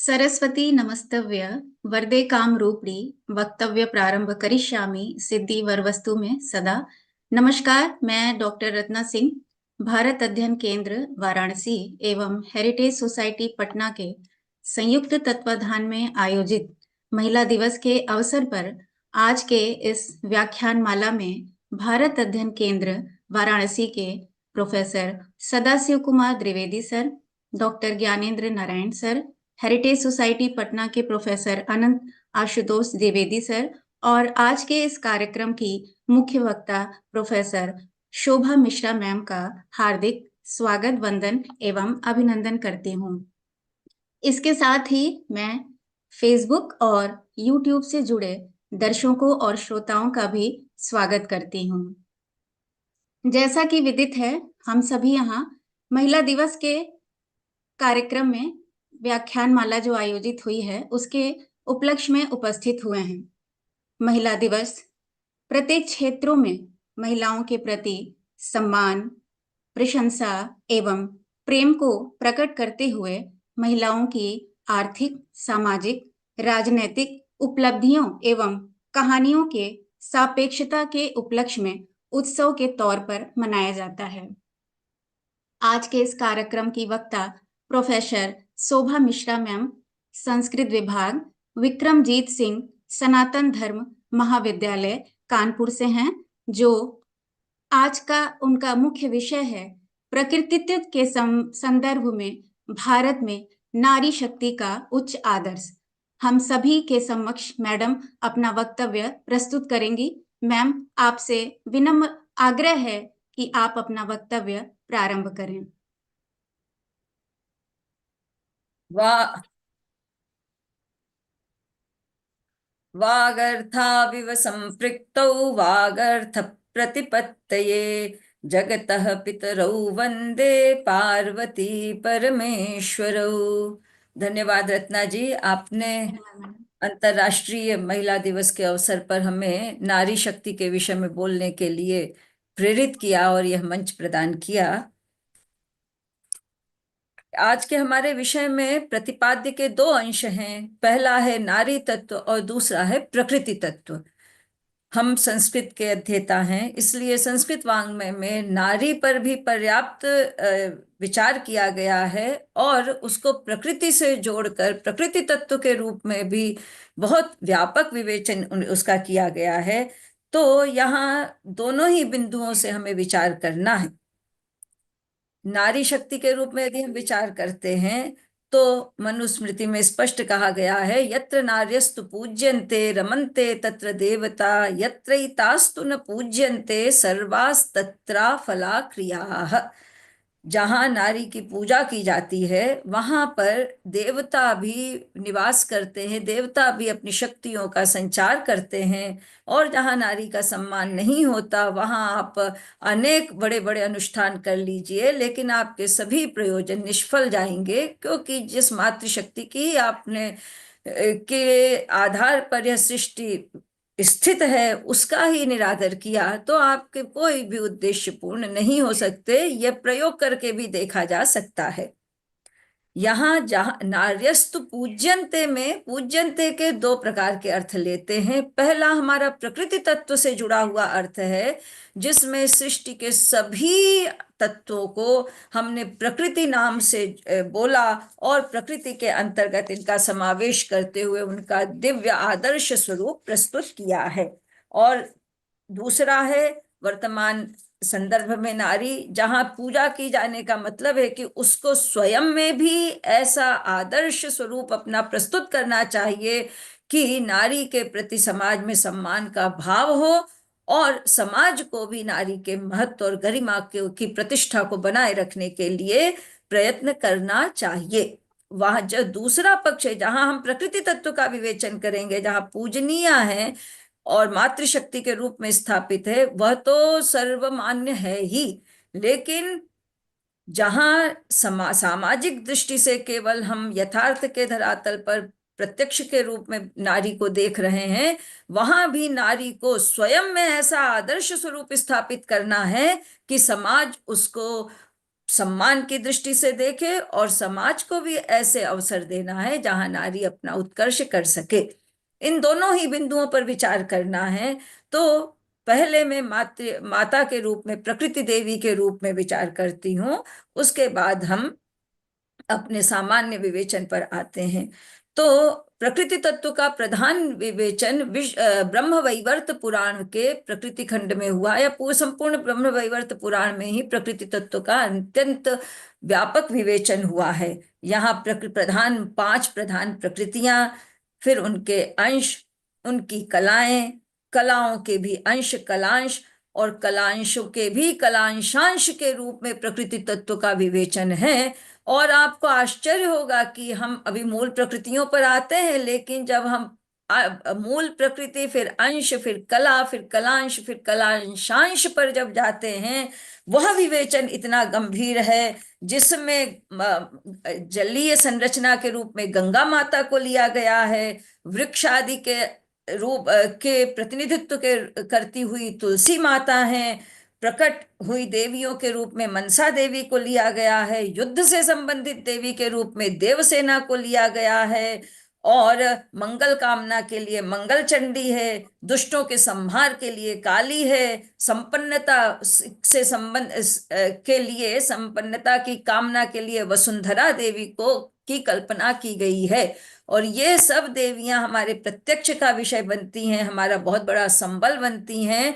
सरस्वती नमस्तव्य वरदे कामरूपिणी वक्तव्य प्रारंभ करिष्यामि सिद्धि वरवस्तु में सदा। नमस्कार, मैं डॉक्टर रत्ना सिंह, भारत अध्ययन केंद्र वाराणसी एवं हेरिटेज सोसाइटी पटना के संयुक्त तत्वाधान में आयोजित महिला दिवस के अवसर पर आज के इस व्याख्यान माला में भारत अध्ययन केंद्र वाराणसी के professor Sadashiv Kumar Dwivedi sir, doctor Gyanendra Narayan sir, heritage society Patna के प्रोफेसर अनंत आशुतोष द्विवेदी सर और आज के इस कार्यक्रम की मुख्य वक्ता प्रोफेसर शोभा मिश्रा मैम का हार्दिक स्वागत, वंदन एवं अभिनंदन करती हूँ। इसके साथ ही मैं फेसबुक और यूट्यूब से जुड़े दर्शकों और श्रोताओं का भी स्वागत करती हूँ। जैसा कि विदित है, हम सभी यहाँ महिला दिवस के कार्यक्रम में व्याख्यान माला जो आयोजित हुई है उसके उपलक्ष्य में उपस्थित हुए हैं। महिला दिवस प्रत्येक क्षेत्रों में महिलाओं के प्रति सम्मान, प्रशंसा एवं प्रेम को प्रकट करते हुए महिलाओं की आर्थिक, सामाजिक, राजनैतिक उपलब्धियों एवं कहानियों के सापेक्षता के उपलक्ष्य में उत्सव के तौर पर मनाया जाता है। आज के इस कार्यक्रम की वक्ता प्रोफेसर शोभा मिश्रा मैम, संस्कृत विभाग, विक्रमजीत सिंह सनातन धर्म महाविद्यालय कानपुर से हैं, जो आज का उनका मुख्य विषय है प्रकृतित्व के संदर्भ में भारत में नारी शक्ति का उच्च आदर्श। हम सभी के समक्ष मैडम अपना वक्तव्य प्रस्तुत करेंगी। मैम, आपसे विनम्र आग्रह है कि आप अपना वक्तव्य प्रारंभ करें। वागर्थाविव संपृक्तौ वागर्थ प्रतिपत्तये जगतः पितरौ वंदे पार्वती परमेश्वरौ। धन्यवाद रत्ना जी, आपने अंतर्राष्ट्रीय महिला दिवस के अवसर पर हमें नारी शक्ति के विषय में बोलने के लिए प्रेरित किया और यह मंच प्रदान किया। आज के हमारे विषय में प्रतिपाद्य के दो अंश हैं। पहला है नारी तत्व और दूसरा है प्रकृति तत्व। हम संस्कृत के अध्येता हैं, इसलिए संस्कृत वाङ्मय में नारी पर भी पर्याप्त विचार किया गया है और उसको प्रकृति से जोड़कर प्रकृति तत्व के रूप में भी बहुत व्यापक विवेचन उसका किया गया है। तो यहाँ दोनों ही बिंदुओं से हमें विचार करना है। नारी शक्ति के रूप में यदि हम विचार करते हैं तो मनुस्मृति में स्पष्ट कहा गया है, यत्र नार्यस्तु पूज्यन्ते रमन्ते तत्र देवता यत्रैतास्तु न पूज्यन्ते सर्वास्तत्रा फला क्रियाः। जहां नारी की पूजा की जाती है वहां पर देवता भी निवास करते हैं, देवता भी अपनी शक्तियों का संचार करते हैं। और जहां नारी का सम्मान नहीं होता वहां आप अनेक बड़े बड़े अनुष्ठान कर लीजिए, लेकिन आपके सभी प्रयोजन निष्फल जाएंगे, क्योंकि जिस मातृशक्ति की आपने के आधार पर यह सृष्टि स्थित है उसका ही निरादर किया तो आपके कोई भी उद्देश्य पूर्ण नहीं हो सकते। यह प्रयोग करके भी देखा जा सकता है। यहाँ जहाँ नार्यस्तु पूज्यन्ते में पूज्यन्ते के दो प्रकार के अर्थ लेते हैं। पहला हमारा प्रकृति तत्व से जुड़ा हुआ अर्थ है, जिसमें सृष्टि के सभी तत्वों को हमने प्रकृति नाम से बोला और प्रकृति के अंतर्गत इनका समावेश करते हुए उनका दिव्य आदर्श स्वरूप प्रस्तुत किया है। और दूसरा है वर्तमान संदर्भ में नारी, जहां पूजा की जाने का मतलब है कि उसको स्वयं में भी ऐसा आदर्श स्वरूप अपना प्रस्तुत करना चाहिए कि नारी के प्रति समाज में सम्मान का भाव हो और समाज को भी नारी के महत्व और गरिमा की प्रतिष्ठा को बनाए रखने के लिए प्रयत्न करना चाहिए। वहां जो दूसरा पक्ष है, जहां हम प्रकृति तत्व का विवेचन करेंगे, जहां पूजनीय है और मातृशक्ति के रूप में स्थापित है, वह तो सर्वमान्य है ही, लेकिन जहां सामाजिक दृष्टि से केवल हम यथार्थ के धरातल पर प्रत्यक्ष के रूप में नारी को देख रहे हैं, वहां भी नारी को स्वयं में ऐसा आदर्श स्वरूप स्थापित करना है कि समाज उसको सम्मान की दृष्टि से देखे और समाज को भी ऐसे अवसर देना है जहां नारी अपना उत्कर्ष कर सके। इन दोनों ही बिंदुओं पर विचार करना है। तो पहले मैं माता के रूप में, प्रकृति देवी के रूप में विचार करती हूँ। उसके बाद हम अपने सामान्य विवेचन पर आते हैं। तो प्रकृति तत्व का प्रधान विवेचन ब्रह्म वैवर्त पुराण के प्रकृति खंड में हुआ, या पूर्ण संपूर्ण ब्रह्म वैवर्त पुराण में ही प्रकृति तत्व का अत्यंत व्यापक विवेचन हुआ है। यहाँ प्रधान 5 प्रधान प्रकृतियां, फिर उनके अंश, उनकी कलाएं, कलाओं के भी अंश कलांश, और कलांशों के भी कलांशांश के रूप में प्रकृति तत्व का विवेचन है। और आपको आश्चर्य होगा कि हम अभी मूल प्रकृतियों पर आते हैं, लेकिन जब हम मूल प्रकृति, फिर अंश, फिर कला, फिर कलांश, फिर कलांशांश पर जब जाते हैं, वह विवेचन इतना गंभीर है जिसमें जलीय संरचना के रूप में गंगा माता को लिया गया है, वृक्ष आदि के रूप के प्रतिनिधित्व के करती हुई तुलसी माता है, प्रकट हुई देवियों के रूप में मनसा देवी को लिया गया है, युद्ध से संबंधित देवी के रूप में देवसेना को लिया गया है, और मंगल कामना के लिए मंगल चंडी है, दुष्टों के संहार के लिए काली है, संपन्नता से संबंध के लिए, संपन्नता की कामना के लिए वसुंधरा देवी को की कल्पना की गई है। और ये सब देवियां हमारे प्रत्यक्ष का विषय बनती हैं, हमारा बहुत बड़ा संबल बनती हैं।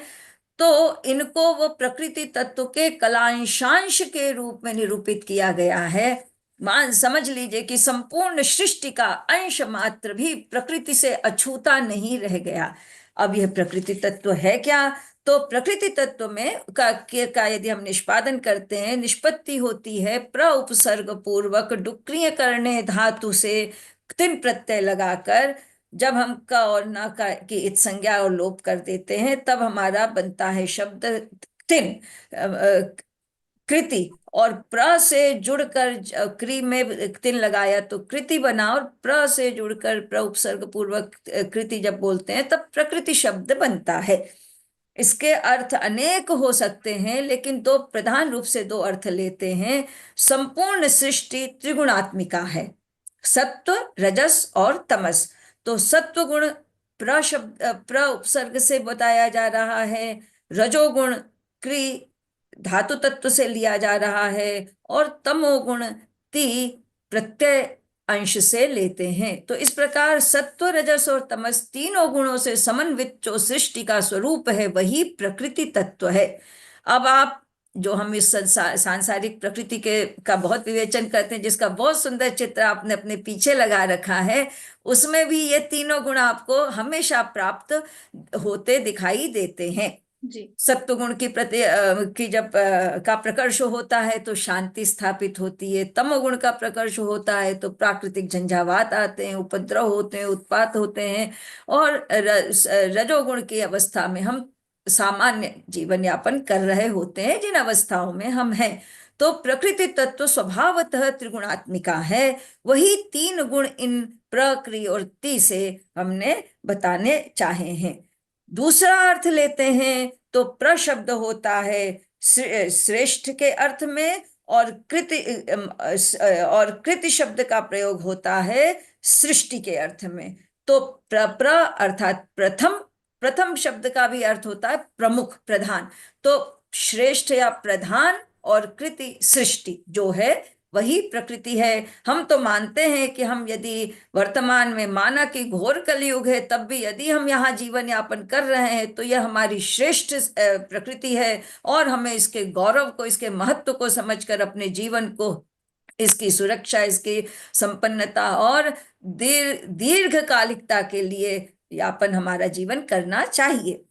तो इनको वो प्रकृति तत्व के कलांशांश के रूप में निरूपित किया गया है। मान समझ लीजिए कि संपूर्ण सृष्टि का अंश मात्र भी प्रकृति से अछूता नहीं रह गया। अब यह प्रकृति तत्व है क्या? तो प्रकृति तत्व में का यदि हम निष्पादन करते हैं, निष्पत्ति होती है प्र उपसर्ग पूर्वक डुक्रिय करने धातु से तिन प्रत्यय लगाकर। जब हम क और न का की इत संज्ञा और लोप कर देते हैं, तब हमारा बनता है शब्द तिन, कृति। और प्र से जुड़कर क्री में तिन लगाया तो कृति बना, और प्र से जुड़कर प्र उपसर्ग पूर्वक कृति जब बोलते हैं तब प्रकृति शब्द बनता है। इसके अर्थ अनेक हो सकते हैं, लेकिन दो प्रधान रूप से दो अर्थ लेते हैं। संपूर्ण सृष्टि त्रिगुणात्मिका है, सत्व, रजस और तमस। तो सत्व गुण प्र शब्द प्र उपसर्ग से बताया जा रहा है, रजोगुण क्री धातु तत्व से लिया जा रहा है, और तमोगुण ती प्रत्यय अंश से लेते हैं। तो इस प्रकार सत्व, रजस और तमस तीनों गुणों से समन्वित जो सृष्टि का स्वरूप है वही प्रकृति तत्व है। अब आप जो हम इस सांसारिक प्रकृति के का बहुत विवेचन करते हैं, जिसका बहुत सुंदर चित्र आपने अपने पीछे लगा रखा है, उसमें भी ये तीनों गुण आपको हमेशा प्राप्त होते दिखाई देते हैं। जी। सत्वगुण की की जब का प्रकर्ष होता है तो शांति स्थापित होती है, तमोगुण का प्रकर्ष होता है तो प्राकृतिक झंझावात आते हैं, उपद्रव होते हैं, उत्पात होते हैं, और रजोगुण की अवस्था में हम सामान्य जीवन यापन कर रहे होते हैं, जिन अवस्थाओं में हम हैं। तो प्रकृति तत्व स्वभावतः त्रिगुणात्मिका है। वही 3 गुण इन प्रकृति और ति से हमने बताने चाहे हैं। दूसरा अर्थ लेते हैं तो प्रशब्द होता है श्रेष्ठ के अर्थ में, और कृति शब्द का प्रयोग होता है सृष्टि के अर्थ में। तो प्र अर्थात प्रथम, प्रथम शब्द का भी अर्थ होता है प्रमुख, प्रधान। तो श्रेष्ठ या प्रधान और कृति सृष्टि जो है वही प्रकृति है। हम तो मानते हैं कि हम यदि वर्तमान में माना कि घोर कलयुग है, तब भी यदि हम यहाँ जीवन यापन कर रहे हैं तो यह हमारी श्रेष्ठ प्रकृति है, और हमें इसके गौरव को, इसके महत्व को समझकर अपने जीवन को, इसकी सुरक्षा, इसकी संपन्नता और दीर्घकालिकता के लिए यापन हमारा जीवन करना चाहिए।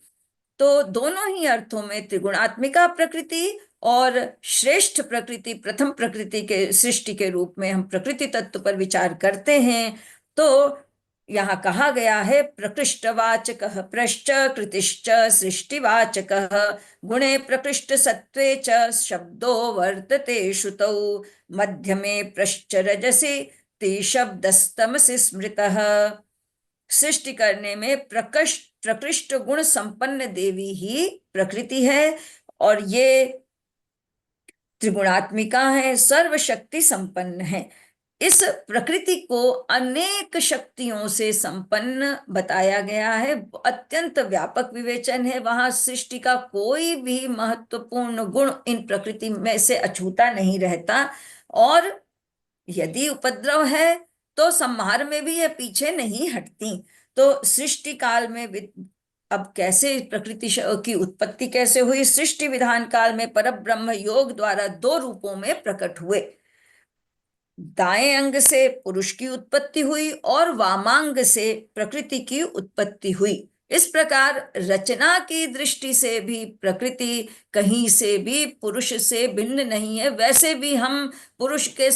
तो दोनों ही अर्थों में त्रिगुणात्मिका प्रकृति और श्रेष्ठ प्रकृति, प्रथम प्रकृति के सृष्टि के रूप में हम प्रकृति तत्व पर विचार करते हैं। तो यहाँ कहा गया है प्रकृष्टवाचक प्रश्च कृतिश्च सृष्टिवाचक गुणे प्रकृष्ट सत्वे च शब्दो वर्तते श्रुतौ मध्यमे प्रश्च रजसि ते शब्दस्तमसि स्मृतः। सृष्टि करने में प्रकृष्ट गुण संपन्न देवी ही प्रकृति है, और ये त्रिगुणात्मिका है, सर्वशक्ति संपन्न है। इस प्रकृति को अनेक शक्तियों से संपन्न बताया गया है, अत्यंत व्यापक विवेचन है। वहां सृष्टि का कोई भी महत्वपूर्ण गुण इन प्रकृति में से अछूता नहीं रहता, और यदि उपद्रव है तो संहार में भी ये पीछे नहीं हटती। तो सृष्टि काल में अब कैसे प्रकृति की उत्पत्ति कैसे हुई? सृष्टि विधान काल में परब्रह्म योग द्वारा दो रूपों में प्रकट हुए। दाएं अंग से पुरुष की उत्पत्ति हुई और वामांग से प्रकृति की उत्पत्ति हुई। इस प्रकार रचना की दृष्टि से भी प्रकृति कहीं से भी पुरुष से भिन्न नहीं है। वैसे भी हम पुरुष के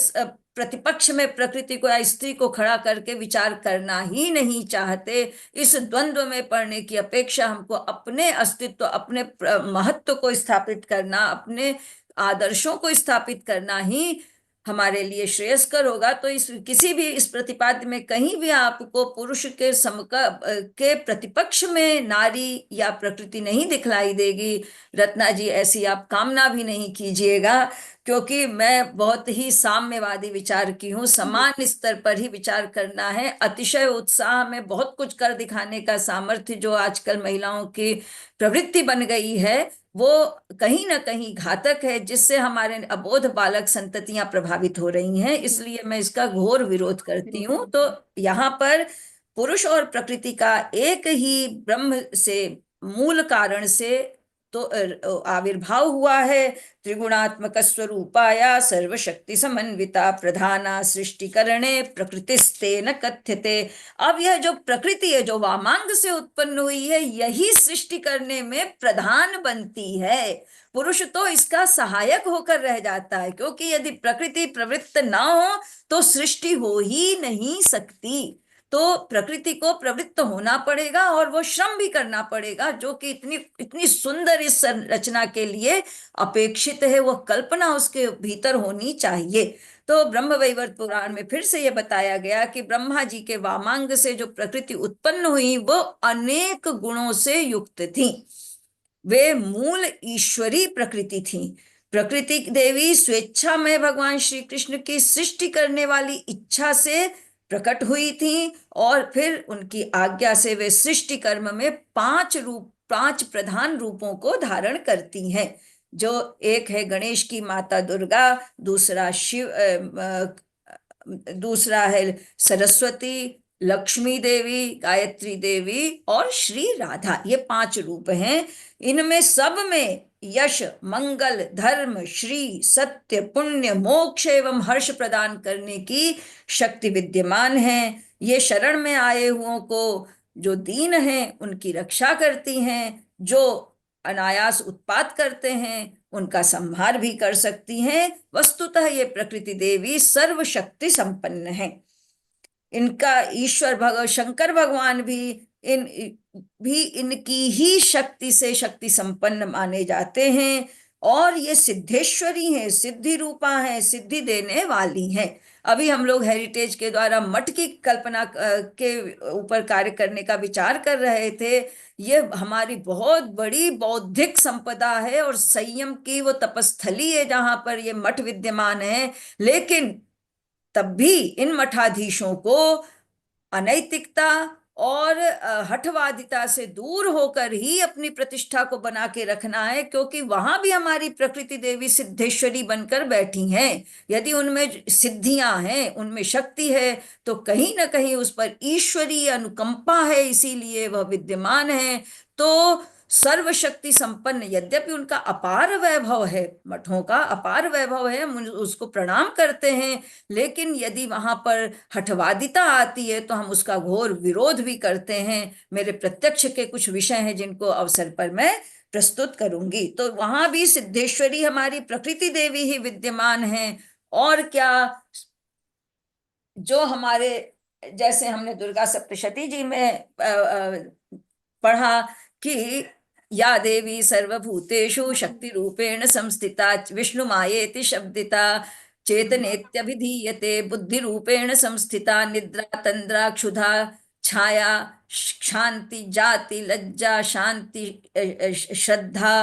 प्रतिपक्ष में प्रकृति को या स्त्री को खड़ा करके विचार करना ही नहीं चाहते। इस द्वंद्व में पड़ने की अपेक्षा हमको अपने अस्तित्व, अपने महत्व को स्थापित करना, अपने आदर्शों को स्थापित करना ही हमारे लिए श्रेयस्कर होगा। तो इस किसी भी इस प्रतिपाद्य में कहीं भी आपको पुरुष के के प्रतिपक्ष में नारी या प्रकृति नहीं दिखलाई देगी। रत्ना जी, ऐसी आप कामना भी नहीं कीजिएगा, क्योंकि मैं बहुत ही साम्यवादी विचार की हूँ। समान स्तर पर ही विचार करना है। अतिशय उत्साह में बहुत कुछ कर दिखाने का सामर्थ्य जो आजकल महिलाओं की प्रवृत्ति बन गई है, वो कहीं ना कहीं घातक है, जिससे हमारे अबोध बालक संततियां प्रभावित हो रही हैं। इसलिए मैं इसका घोर विरोध करती हूँ। तो यहाँ पर पुरुष और प्रकृति का एक ही ब्रह्म से, मूल कारण से तो आविर्भाव हुआ है। त्रिगुणात्मक स्वरूपाया सर्वशक्ति समन्विता प्रधाना सृष्टिकरणे प्रकृतिस्तेन कथ्यते। अब यह जो प्रकृति है, जो वामांग से उत्पन्न हुई है, यही सृष्टि करने में प्रधान बनती है। पुरुष तो इसका सहायक होकर रह जाता है, क्योंकि यदि प्रकृति प्रवृत्त ना हो तो सृष्टि हो ही नहीं सकती। तो प्रकृति को प्रवृत्त होना पड़ेगा और वो श्रम भी करना पड़ेगा, जो कि इतनी इतनी सुंदर इस संरचना के लिए अपेक्षित है। वह कल्पना उसके भीतर होनी चाहिए। तो ब्रह्मवैवर्त पुराण में फिर से यह बताया गया कि ब्रह्मा जी के वामांग से जो प्रकृति उत्पन्न हुई वो अनेक गुणों से युक्त थी। वे मूल ईश्वरी प्रकृति थी। प्रकृति देवी स्वेच्छा में भगवान श्री कृष्ण की सृष्टि करने वाली इच्छा से प्रकट हुई थी, और फिर उनकी आज्ञा से वे सृष्टि कर्म में पांच प्रधान रूपों को धारण करती हैं। जो एक है गणेश की माता दुर्गा, दूसरा शिव, दूसरा है सरस्वती, लक्ष्मी देवी, गायत्री देवी और श्री राधा। ये पांच रूप हैं। इनमें सब में यश, मंगल, धर्म, श्री, सत्य, पुण्य, मोक्ष एवं हर्ष प्रदान करने की शक्ति विद्यमान है। ये शरण में आए हुओं को, जो दीन हैं, उनकी रक्षा करती हैं। जो अनायास उत्पात करते हैं उनका संहार भी कर सकती हैं। वस्तुतः ये प्रकृति देवी सर्वशक्ति संपन्न है। इनका ईश्वर शंकर भगवान भी इनकी ही शक्ति से शक्ति संपन्न माने जाते हैं। और ये सिद्धेश्वरी हैं, सिद्धि रूपा हैं, सिद्धि देने वाली हैं। अभी हम लोग हेरिटेज के द्वारा मठ की कल्पना के ऊपर कार्य करने का विचार कर रहे थे। ये हमारी बहुत बड़ी बौद्धिक संपदा है और संयम की वो तपस्थली है जहां पर ये मठ विद्यमान है। लेकिन तब भी इन मठाधीशों को अनैतिकता और हठवादिता से दूर होकर ही अपनी प्रतिष्ठा को बना के रखना है, क्योंकि वहां भी हमारी प्रकृति देवी सिद्धेश्वरी बनकर बैठी हैं। यदि उनमें सिद्धियां हैं, उनमें शक्ति है, तो कहीं ना कहीं उस पर ईश्वरीय अनुकंपा है, इसीलिए वह विद्यमान है। तो सर्वशक्ति संपन्न, यद्यपि उनका अपार वैभव है, मठों का अपार वैभव है, हम उसको प्रणाम करते हैं, लेकिन यदि वहां पर हठवादिता आती है तो हम उसका घोर विरोध भी करते हैं। मेरे प्रत्यक्ष के कुछ विषय हैं जिनको अवसर पर मैं प्रस्तुत करूंगी। तो वहां भी सिद्धेश्वरी हमारी प्रकृति देवी ही विद्यमान है। और क्या, जो हमारे, जैसे हमने दुर्गा सप्तशती जी में पढ़ा कि या देवी सर्वभूतेषु शक्ति रूपेण संस्थिता विष्णु मायेति शब्दिता चेतनेत्यभिधीयते बुद्धि रूपेण संस्थिता निद्रा तंद्रा क्षुधा छाया शांति जाति लज्जा शांति श्रद्धा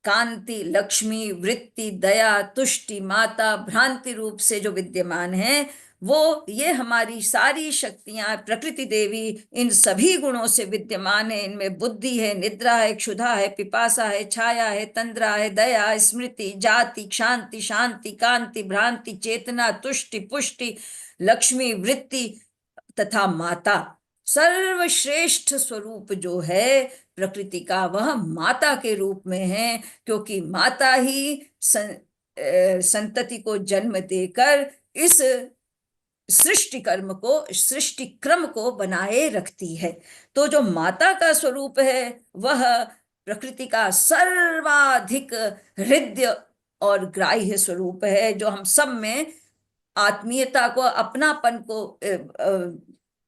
कांति, लक्ष्मी, वृत्ति, दया, तुष्टि, माता भ्रांति रूप से जो विद्यमान है, वो ये हमारी सारी शक्तियां, प्रकृति देवी इन सभी गुणों से विद्यमान है। इनमें बुद्धि है, निद्रा है, क्षुधा है, पिपासा है, छाया है, तंद्रा है, दया, स्मृति, जाति, शांति, शांति, कांति, भ्रांति, चेतना, तुष्टि, पुष्टि, लक्ष्मी, वृत्ति तथा माता। सर्वश्रेष्ठ स्वरूप जो है प्रकृति का, वह माता के रूप में है, क्योंकि माता ही संतति को जन्म देकर इस सृष्टि कर्म को, सृष्टि क्रम को बनाए रखती है। तो जो माता का स्वरूप है वह प्रकृति का सर्वाधिक हृदय और ग्राह्य स्वरूप है, जो हम सब में आत्मीयता को, अपनापन को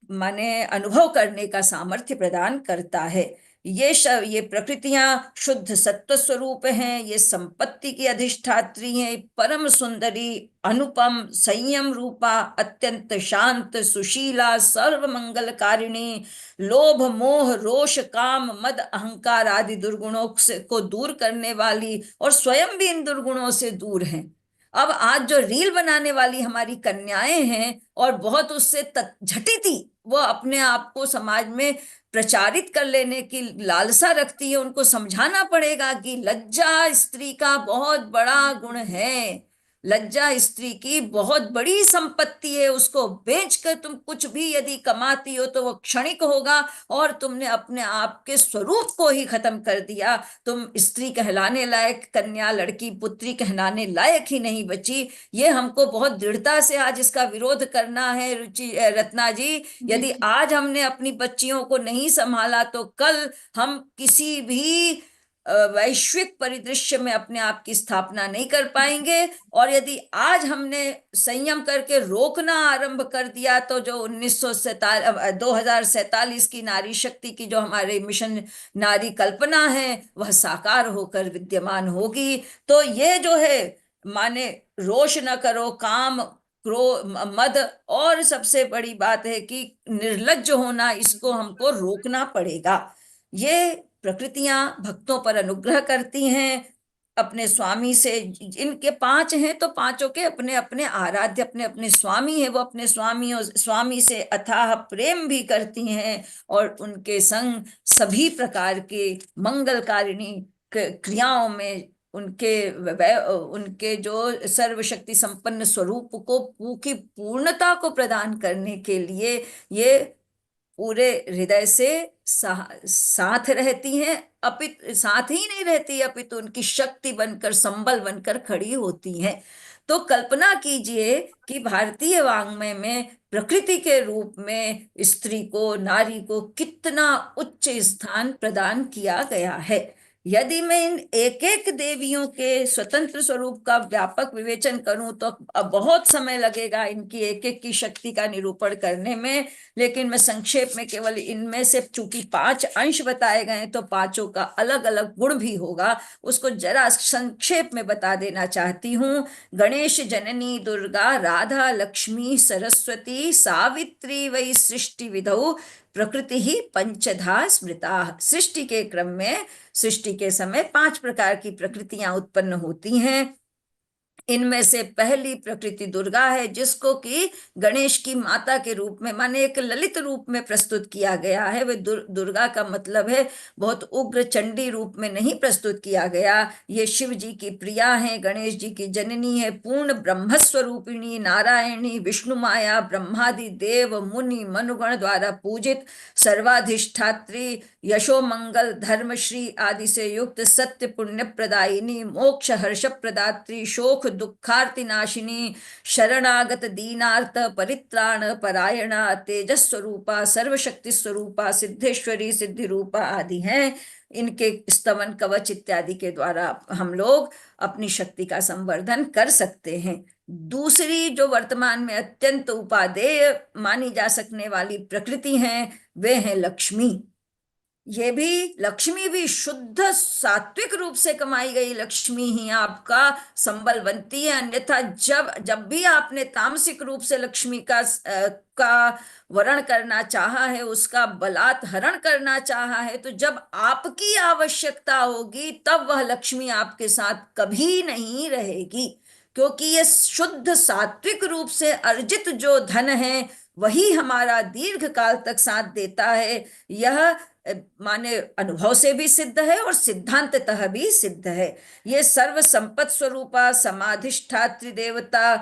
माने अनुभव करने का सामर्थ्य प्रदान करता है। ये प्रकृतियां शुद्ध सत्व स्वरूप हैं, ये संपत्ति की अधिष्ठात्री हैं, परम सुंदरी, अनुपम, संयम रूपा, अत्यंत शांत, सुशीला, सर्व मंगलकारिणी, लोभ, मोह, रोष, काम, मद, अहंकार आदि दुर्गुणों को दूर करने वाली, और स्वयं भी इन दुर्गुणों से दूर हैं। अब आज जो रील बनाने वाली हमारी कन्याएं हैं और बहुत उससे झटी थी, वो अपने आप को समाज में प्रचारित कर लेने की लालसा रखती है, उनको समझाना पड़ेगा कि लज्जा स्त्री का बहुत बड़ा गुण है, लज्जा स्त्री की बहुत बड़ी संपत्ति है, उसको बेचकर तुम कुछ भी यदि कमाती हो तो वो क्षणिक होगा, और तुमने अपने आप के स्वरूप को ही खत्म कर दिया। तुम स्त्री कहलाने लायक, कन्या, लड़की, पुत्री कहलाने लायक ही नहीं बची। ये हमको बहुत दृढ़ता से आज इसका विरोध करना है रुचि, रत्ना जी। यदि आज हमने अपनी बच्चियों को नहीं संभाला तो कल हम किसी भी वैश्विक परिदृश्य में अपने आप की स्थापना नहीं कर पाएंगे। और यदि आज हमने संयम करके रोकना आरंभ कर दिया तो जो 2047 की नारी शक्ति की जो हमारे मिशन नारी कल्पना है वह साकार होकर विद्यमान होगी। तो ये जो है, माने रोष न करो, काम, क्रोध, मद, और सबसे बड़ी बात है कि निर्लज्ज होना, इसको हमको रोकना पड़ेगा। ये प्रकृतियां भक्तों पर अनुग्रह करती हैं अपने स्वामी से। इनके 5 हैं तो पांचों के अपने अपने आराध्य, अपने अपने स्वामी है, वो अपने स्वामी से अथाह प्रेम भी करती हैं, और उनके संग सभी प्रकार के मंगलकारिणी क्रियाओं में उनके जो सर्वशक्ति संपन्न स्वरूप को की पूर्णता को प्रदान करने के लिए ये पूरे हृदय से साथ रहती हैं। अपितु साथ ही नहीं रहती, अपितु उनकी शक्ति बनकर, संबल बनकर खड़ी होती हैं। तो कल्पना कीजिए कि भारतीय वाङ्मय में प्रकृति के रूप में स्त्री को, नारी को कितना उच्च स्थान प्रदान किया गया है। यदि मैं इन एक एक देवियों के स्वतंत्र स्वरूप का व्यापक विवेचन करूं तो अब बहुत समय लगेगा इनकी एक एक की शक्ति का निरूपण करने में। लेकिन मैं संक्षेप में केवल इनमें से, चूंकि 5 अंश बताए गए तो पांचों का अलग अलग गुण भी होगा, उसको जरा संक्षेप में बता देना चाहती हूँ। गणेश, जननी, दुर्गा, राधा, लक्ष्मी, सरस्वती, सावित्री वै सृष्टि विधौ प्रकृति ही पंचधा स्मृता। सृष्टि के क्रम में, सृष्टि के समय 5 प्रकार की प्रकृतियां उत्पन्न होती हैं। इनमें से पहली प्रकृति दुर्गा है, जिसको कि गणेश की माता के रूप में, माने एक ललित रूप में प्रस्तुत किया गया है। वे दुर्गा का मतलब है बहुत उग्र चंडी रूप में नहीं प्रस्तुत किया गया। ये शिव जी की प्रिया है, गणेश जी की जननी है, पूर्ण ब्रह्मस्वरूपिणी, नारायणी, विष्णु माया, ब्रह्मादि देव, मुनि, मनुगण द्वारा पूजित, सर्वाधिष्ठात्री, यशो मंगल, धर्मश्री आदि से युक्त, सत्य पुण्य प्रदायिनी, मोक्ष हर्ष प्रदात्री, शोक दुखार्ति नाशिनी, शरणागत दीनार्थ परित्राण परायणा, तेजस स्वरूपा, सर्वशक्ति स्वरूपा, सिद्धेश्वरी, सिद्धि रूपा आदि हैं। इनके स्तवन, कवच इत्यादि के द्वारा हम लोग अपनी शक्ति का संवर्धन कर सकते हैं। दूसरी जो वर्तमान में अत्यंत उपादेय मानी जा सकने वाली प्रकृति हैं, वे हैं लक्ष्मी। ये भी, लक्ष्मी भी शुद्ध सात्विक रूप से कमाई गई लक्ष्मी ही आपका संबल बनती है। अन्यथा जब जब भी आपने तामसिक रूप से लक्ष्मी का वरण करना चाहा है, उसका बलात् हरण करना चाहा है, तो जब आपकी आवश्यकता होगी तब वह लक्ष्मी आपके साथ कभी नहीं रहेगी। क्योंकि ये शुद्ध सात्विक रूप से अर्जित जो धन है वही हमारा दीर्घ काल तक साथ देता है। यह माने अनुभव से भी सिद्ध है और सिद्धांततः भी सिद्ध है। ये सर्व संपत् स्वरूपा समाधिष्ठात्री देवता,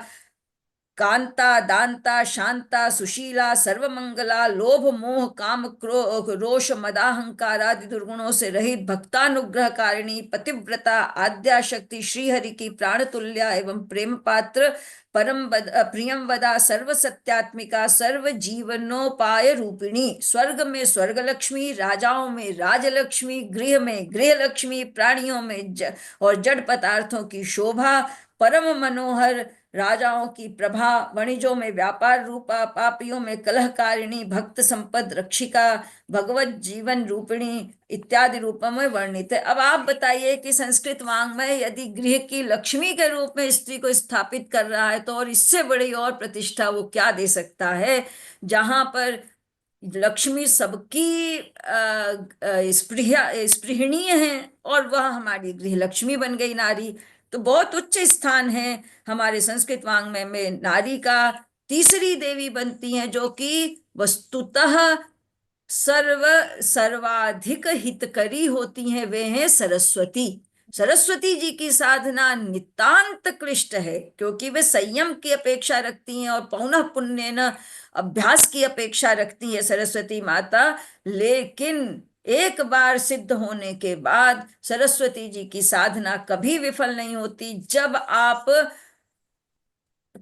कांता दांता शांता सुशीला सर्वमंगला, लोभ मोह काम रोष मदाहंकार आदि दुर्गुणों से रहित भक्तानुग्रहकारिणी पतिव्रता आद्या शक्ति श्रीहरि की प्राणतुल्या एवं प्रेम पात्र प्रियम वदा सर्व सत्यात्मिका सर्व जीवनोपाय रूपिणी, स्वर्ग में स्वर्ग लक्ष्मी, राजाओं में राजलक्ष्मी, गृह में गृह लक्ष्मी, प्राणियों में और जड़ पदार्थों की शोभा, परम मनोहर राजाओं की प्रभा, वणिजों में व्यापार रूपा, पापियों में कलहकारिणी, भक्त संपद रक्षिका, भगवत जीवन रूपिणी इत्यादि रूपों में वर्णित है। अब आप बताइए कि संस्कृत वाङ्मय यदि गृह की लक्ष्मी के रूप में स्त्री को स्थापित कर रहा है तो और इससे बड़ी और प्रतिष्ठा वो क्या दे सकता है। जहां पर लक्ष्मी सबकी स्पृहणीय है और वह हमारी गृह लक्ष्मी बन गई नारी, तो बहुत उच्च स्थान है हमारे संस्कृत वाङ्मय में। नारी का तीसरी देवी बनती है जो कि वस्तुतः सर्वाधिक हितकरी होती हैं, वे हैं सरस्वती। सरस्वती जी की साधना नितांत क्लिष्ट है क्योंकि वे संयम की अपेक्षा रखती हैं और पौनः पुण्य न अभ्यास की अपेक्षा रखती है सरस्वती माता। लेकिन एक बार सिद्ध होने के बाद सरस्वती जी की साधना कभी विफल नहीं होती। जब आप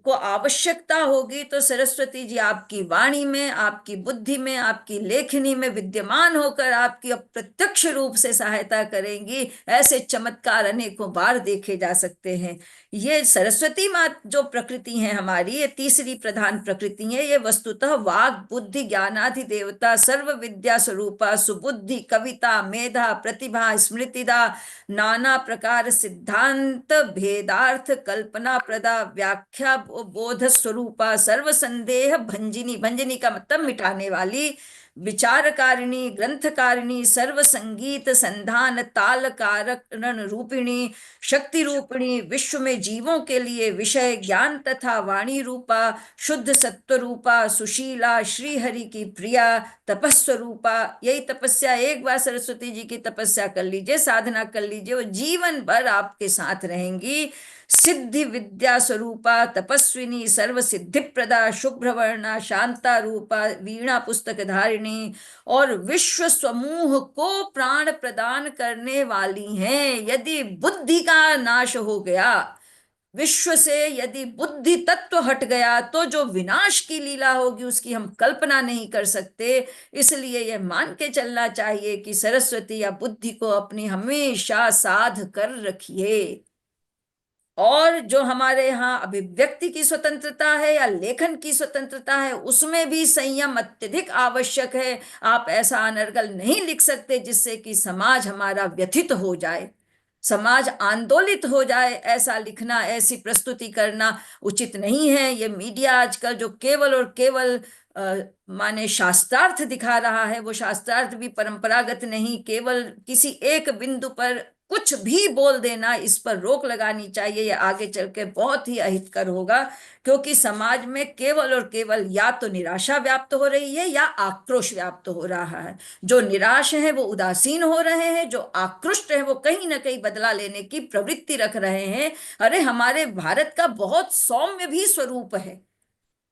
को आवश्यकता होगी तो सरस्वती जी आपकी वाणी में, आपकी बुद्धि में, आपकी लेखनी में विद्यमान होकर आपकी अप्रत्यक्ष रूप से सहायता करेंगी। ऐसे चमत्कार अनेकों बार देखे जा सकते हैं। ये सरस्वती माँ जो प्रकृति है हमारी, ये तीसरी प्रधान प्रकृति है। ये वस्तुतः वाग बुद्धि ज्ञानाधि देवता, सर्व विद्या स्वरूपा, सुबुद्धि, कविता, मेधा, प्रतिभा, स्मृतिदा, नाना प्रकार सिद्धांत भेदार्थ कल्पना प्रदा, व्याख्या बोध स्वरूपा, सर्व संदेह भंजिनी, भंजिनी का मतलब मिटाने वाली, विचारकारिणी, ग्रंथकारिणी, सर्व संगीत संधान ताल कारण रूपिणी, शक्ति रूपिणी, विश्व में जीवों के लिए विषय ज्ञान तथा वाणी रूपा, शुद्ध सत्व रूपा, सुशीला, श्री हरि की प्रिया, तपस्वरूपा। यही तपस्या, एक बार सरस्वती जी की तपस्या कर लीजिए, साधना कर लीजिए, वो जीवन भर आपके साथ रहेंगी। सिद्धि विद्या स्वरूपा, तपस्विनी, सर्व सिद्धि प्रदा, शुभ्रवर्णा, शांता रूपा, वीणा पुस्तक धारिणी और विश्व समूह को प्राण प्रदान करने वाली हैं। यदि बुद्धि का नाश हो गया, विश्व से यदि बुद्धि तत्व हट गया, तो जो विनाश की लीला होगी उसकी हम कल्पना नहीं कर सकते। इसलिए यह मान के चलना चाहिए कि सरस्वती या बुद्धि को अपनी हमेशा साध कर रखिए। और जो हमारे यहाँ अभिव्यक्ति की स्वतंत्रता है या लेखन की स्वतंत्रता है, उसमें भी संयम अत्यधिक आवश्यक है। आप ऐसा अनर्गल नहीं लिख सकते जिससे कि समाज हमारा व्यथित हो जाए, समाज आंदोलित हो जाए। ऐसा लिखना, ऐसी प्रस्तुति करना उचित नहीं है। ये मीडिया आजकल जो केवल और केवल माने शास्त्रार्थ दिखा रहा है, वो शास्त्रार्थ भी परंपरागत नहीं, केवल किसी एक बिंदु पर कुछ भी बोल देना, इस पर रोक लगानी चाहिए। यह आगे चल के बहुत ही अहितकर होगा क्योंकि समाज में केवल और केवल या तो निराशा व्याप्त हो रही है या आक्रोश व्याप्त हो रहा है। जो निराश है वो उदासीन हो रहे हैं, जो आकृष्ट है वो कहीं ना कहीं बदला लेने की प्रवृत्ति रख रहे हैं। अरे हमारे भारत का बहुत सौम्य भी स्वरूप है,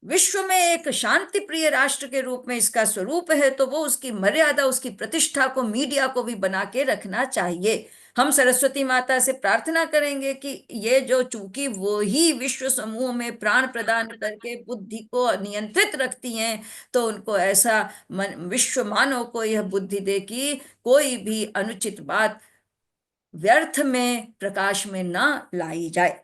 विश्व में एक शांति प्रिय राष्ट्र के रूप में इसका स्वरूप है, तो वो उसकी मर्यादा, उसकी प्रतिष्ठा को मीडिया को भी बना के रखना चाहिए। हम सरस्वती माता से प्रार्थना करेंगे कि ये जो, चूंकि वो ही विश्व समूह में प्राण प्रदान करके बुद्धि को नियंत्रित रखती हैं, तो उनको ऐसा विश्व मानव को यह बुद्धि दे कि कोई भी अनुचित बात व्यर्थ में प्रकाश में ना लाई जाए।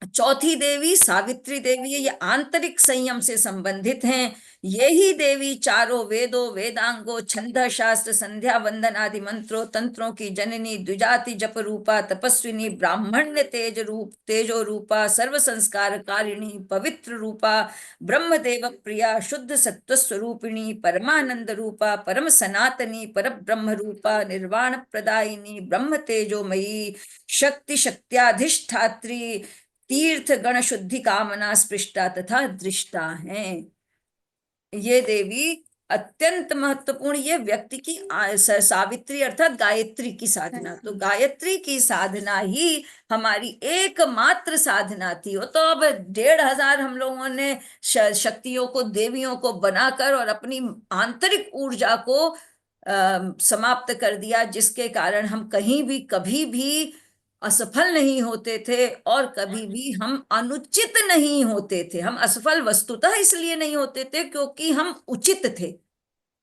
चौथी देवी सावित्री देवी है, ये आंतरिक संयम से संबंधित हैं। यही देवी चारों वेदों, वेदांगों, छंद शास्त्र, संध्या वंदन आदि मंत्रों तंत्रों की जननी, द्विजाति जप रूपा, तपस्विनी, ब्राह्मण्य तेजो रूपा, सर्व संस्कार कारिणी, पवित्र रूपा, ब्रह्मदेव प्रिया, शुद्ध सत्व स्वरूपिणी, परमानंद रूपा, परम सनातनी, पर ब्रह्म रूपा, निर्वाण प्रदायिनी, ब्रह्म तेजोमयी, शक्ति शक्त्याधिष्ठात्री, तीर्थ गण शुद्धि कामना स्पृष्टा तथा दृष्टा है। ये देवी अत्यंत महत्वपूर्ण, ये व्यक्ति की सावित्री अर्थात गायत्री की साधना, तो गायत्री की साधना ही हमारी एकमात्र साधना थी। वो तो अब 1500 हम लोगों ने शक्तियों को, देवियों को बनाकर और अपनी आंतरिक ऊर्जा को समाप्त कर दिया, जिसके कारण हम कहीं भी कभी भी असफल नहीं होते थे और कभी भी हम अनुचित नहीं होते थे। हम असफल वस्तुतः इसलिए नहीं होते थे क्योंकि हम उचित थे,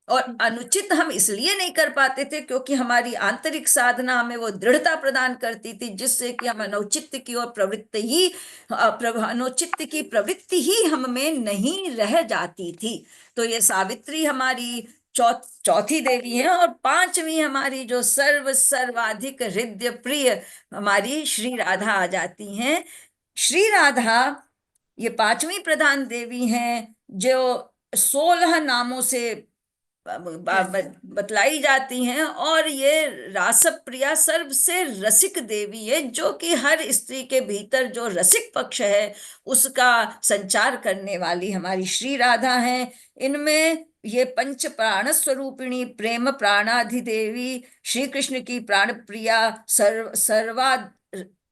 और अनुचित हम इसलिए नहीं कर पाते थे क्योंकि हमारी आंतरिक साधना हमें वो दृढ़ता प्रदान करती थी, जिससे कि हम अनुचित की ओर प्रवृत्ति ही अनुचित की प्रवृत्ति ही हम में नहीं रह जाती थी। तो ये सावित्री हमारी चौथी देवी है। और पांचवी हमारी जो सर्वाधिक हृदय प्रिय हमारी श्री राधा आ जाती हैं। श्री राधा ये पांचवी प्रधान देवी हैं, जो 16 नामों से बतलाई जाती हैं, और ये रास प्रिया सबसे रसिक देवी है, जो कि हर स्त्री के भीतर जो रसिक पक्ष है उसका संचार करने वाली हमारी श्री राधा है। इनमें ये पंच प्राण स्वरूपिणी, प्रेम प्राणाधिदेवी, श्री कृष्ण की प्राण प्रिया,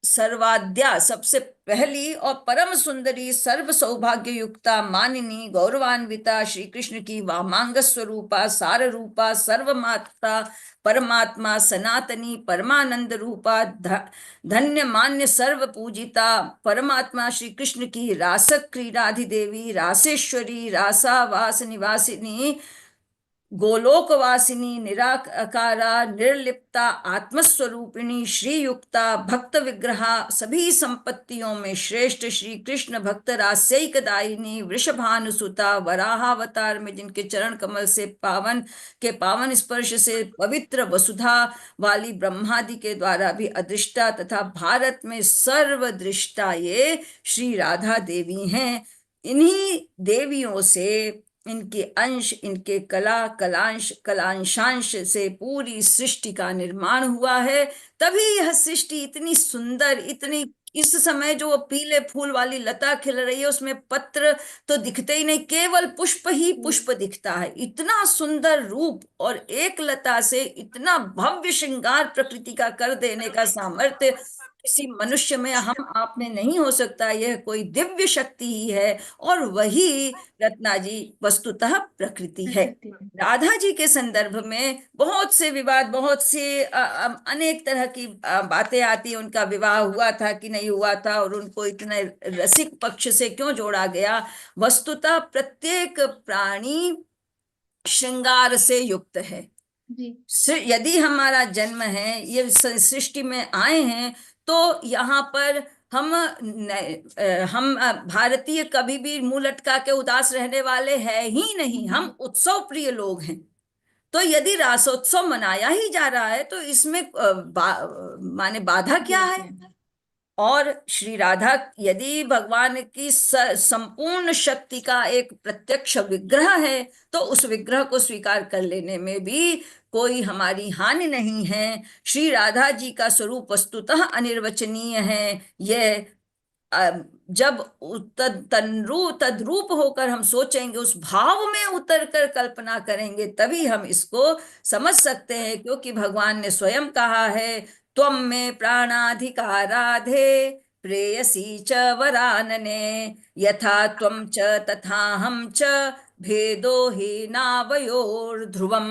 सर्वाद्या सबसे पहली और परम सुंदरी, सर्व सौभाग्य युक्ता, मानिनी, गौरवान्विता, श्री कृष्ण की वामांग स्वरूपा, सार रूपा, सर्वमाता, परमात्मा, सनातनी, परमानंद रूपा, धन्य मान्य, सर्व पूजिता, परमात्मा श्री कृष्ण की रास क्रीडाधिदेवी, रासेश्वरी, रासावास निवासिनी, गोलोकवासिनी, निराकारा, निर्लिप्ता, आत्मस्वरूपिणी, श्रीयुक्ता, भक्त विग्रहा, सभी संपत्तियों में श्रेष्ठ, श्री कृष्ण भक्त रास्यिकदायिनी, वृषभानुसुता, वराहावतार में जिनके चरण कमल से पावन स्पर्श से पवित्र वसुधा वाली, ब्रह्मादि के द्वारा भी अदृष्टा तथा भारत में सर्वदृष्टा ये श्री राधा देवी हैं। इन्हीं देवियों से, इनके अंश, इनके कलांशांश से पूरी सृष्टि का निर्माण हुआ है। तभी यह सृष्टि इतनी सुंदर, इतनी, इस समय जो पीले फूल वाली लता खिल रही है उसमें पत्र तो दिखते ही नहीं, केवल पुष्प ही पुष्प दिखता है। इतना सुंदर रूप और एक लता से इतना भव्य श्रृंगार प्रकृति का कर देने का सामर्थ्य किसी मनुष्य में, हम आप में नहीं हो सकता। यह कोई दिव्य शक्ति ही है, और वही रत्ना जी वस्तुतः प्रकृति है। राधा जी के संदर्भ में बहुत से विवाद, बहुत से अनेक तरह की बातें आती हैं। उनका विवाह हुआ था कि नहीं हुआ था, और उनको इतने रसिक पक्ष से क्यों जोड़ा गया। वस्तुतः प्रत्येक प्राणी श्रृंगार से युक्त है। यदि हमारा जन्म है, ये सृष्टि में आए हैं, तो यहाँ पर हम भारतीय कभी भी मुंह लटका के उदास रहने वाले हैं ही नहीं। हम उत्सव प्रिय लोग हैं। तो यदि रासोत्सव मनाया ही जा रहा है तो इसमें माने बाधा क्या है। और श्री राधा यदि भगवान की संपूर्ण शक्ति का एक प्रत्यक्ष विग्रह है, तो उस विग्रह को स्वीकार कर लेने में भी कोई हमारी हानि नहीं है। श्री राधा जी का स्वरूप वस्तुतः अनिर्वचनीय है। यह जब तद्रूप होकर हम सोचेंगे, उस भाव में उतर कर कल्पना करेंगे, तभी हम इसको समझ सकते हैं। क्योंकि भगवान ने स्वयं कहा है, त्वं मे प्राणाधिकाराधे प्रेयसी च वरानने, यथा त्वं च तथा हम च भेदो ही नावयोर्ध्रुवम।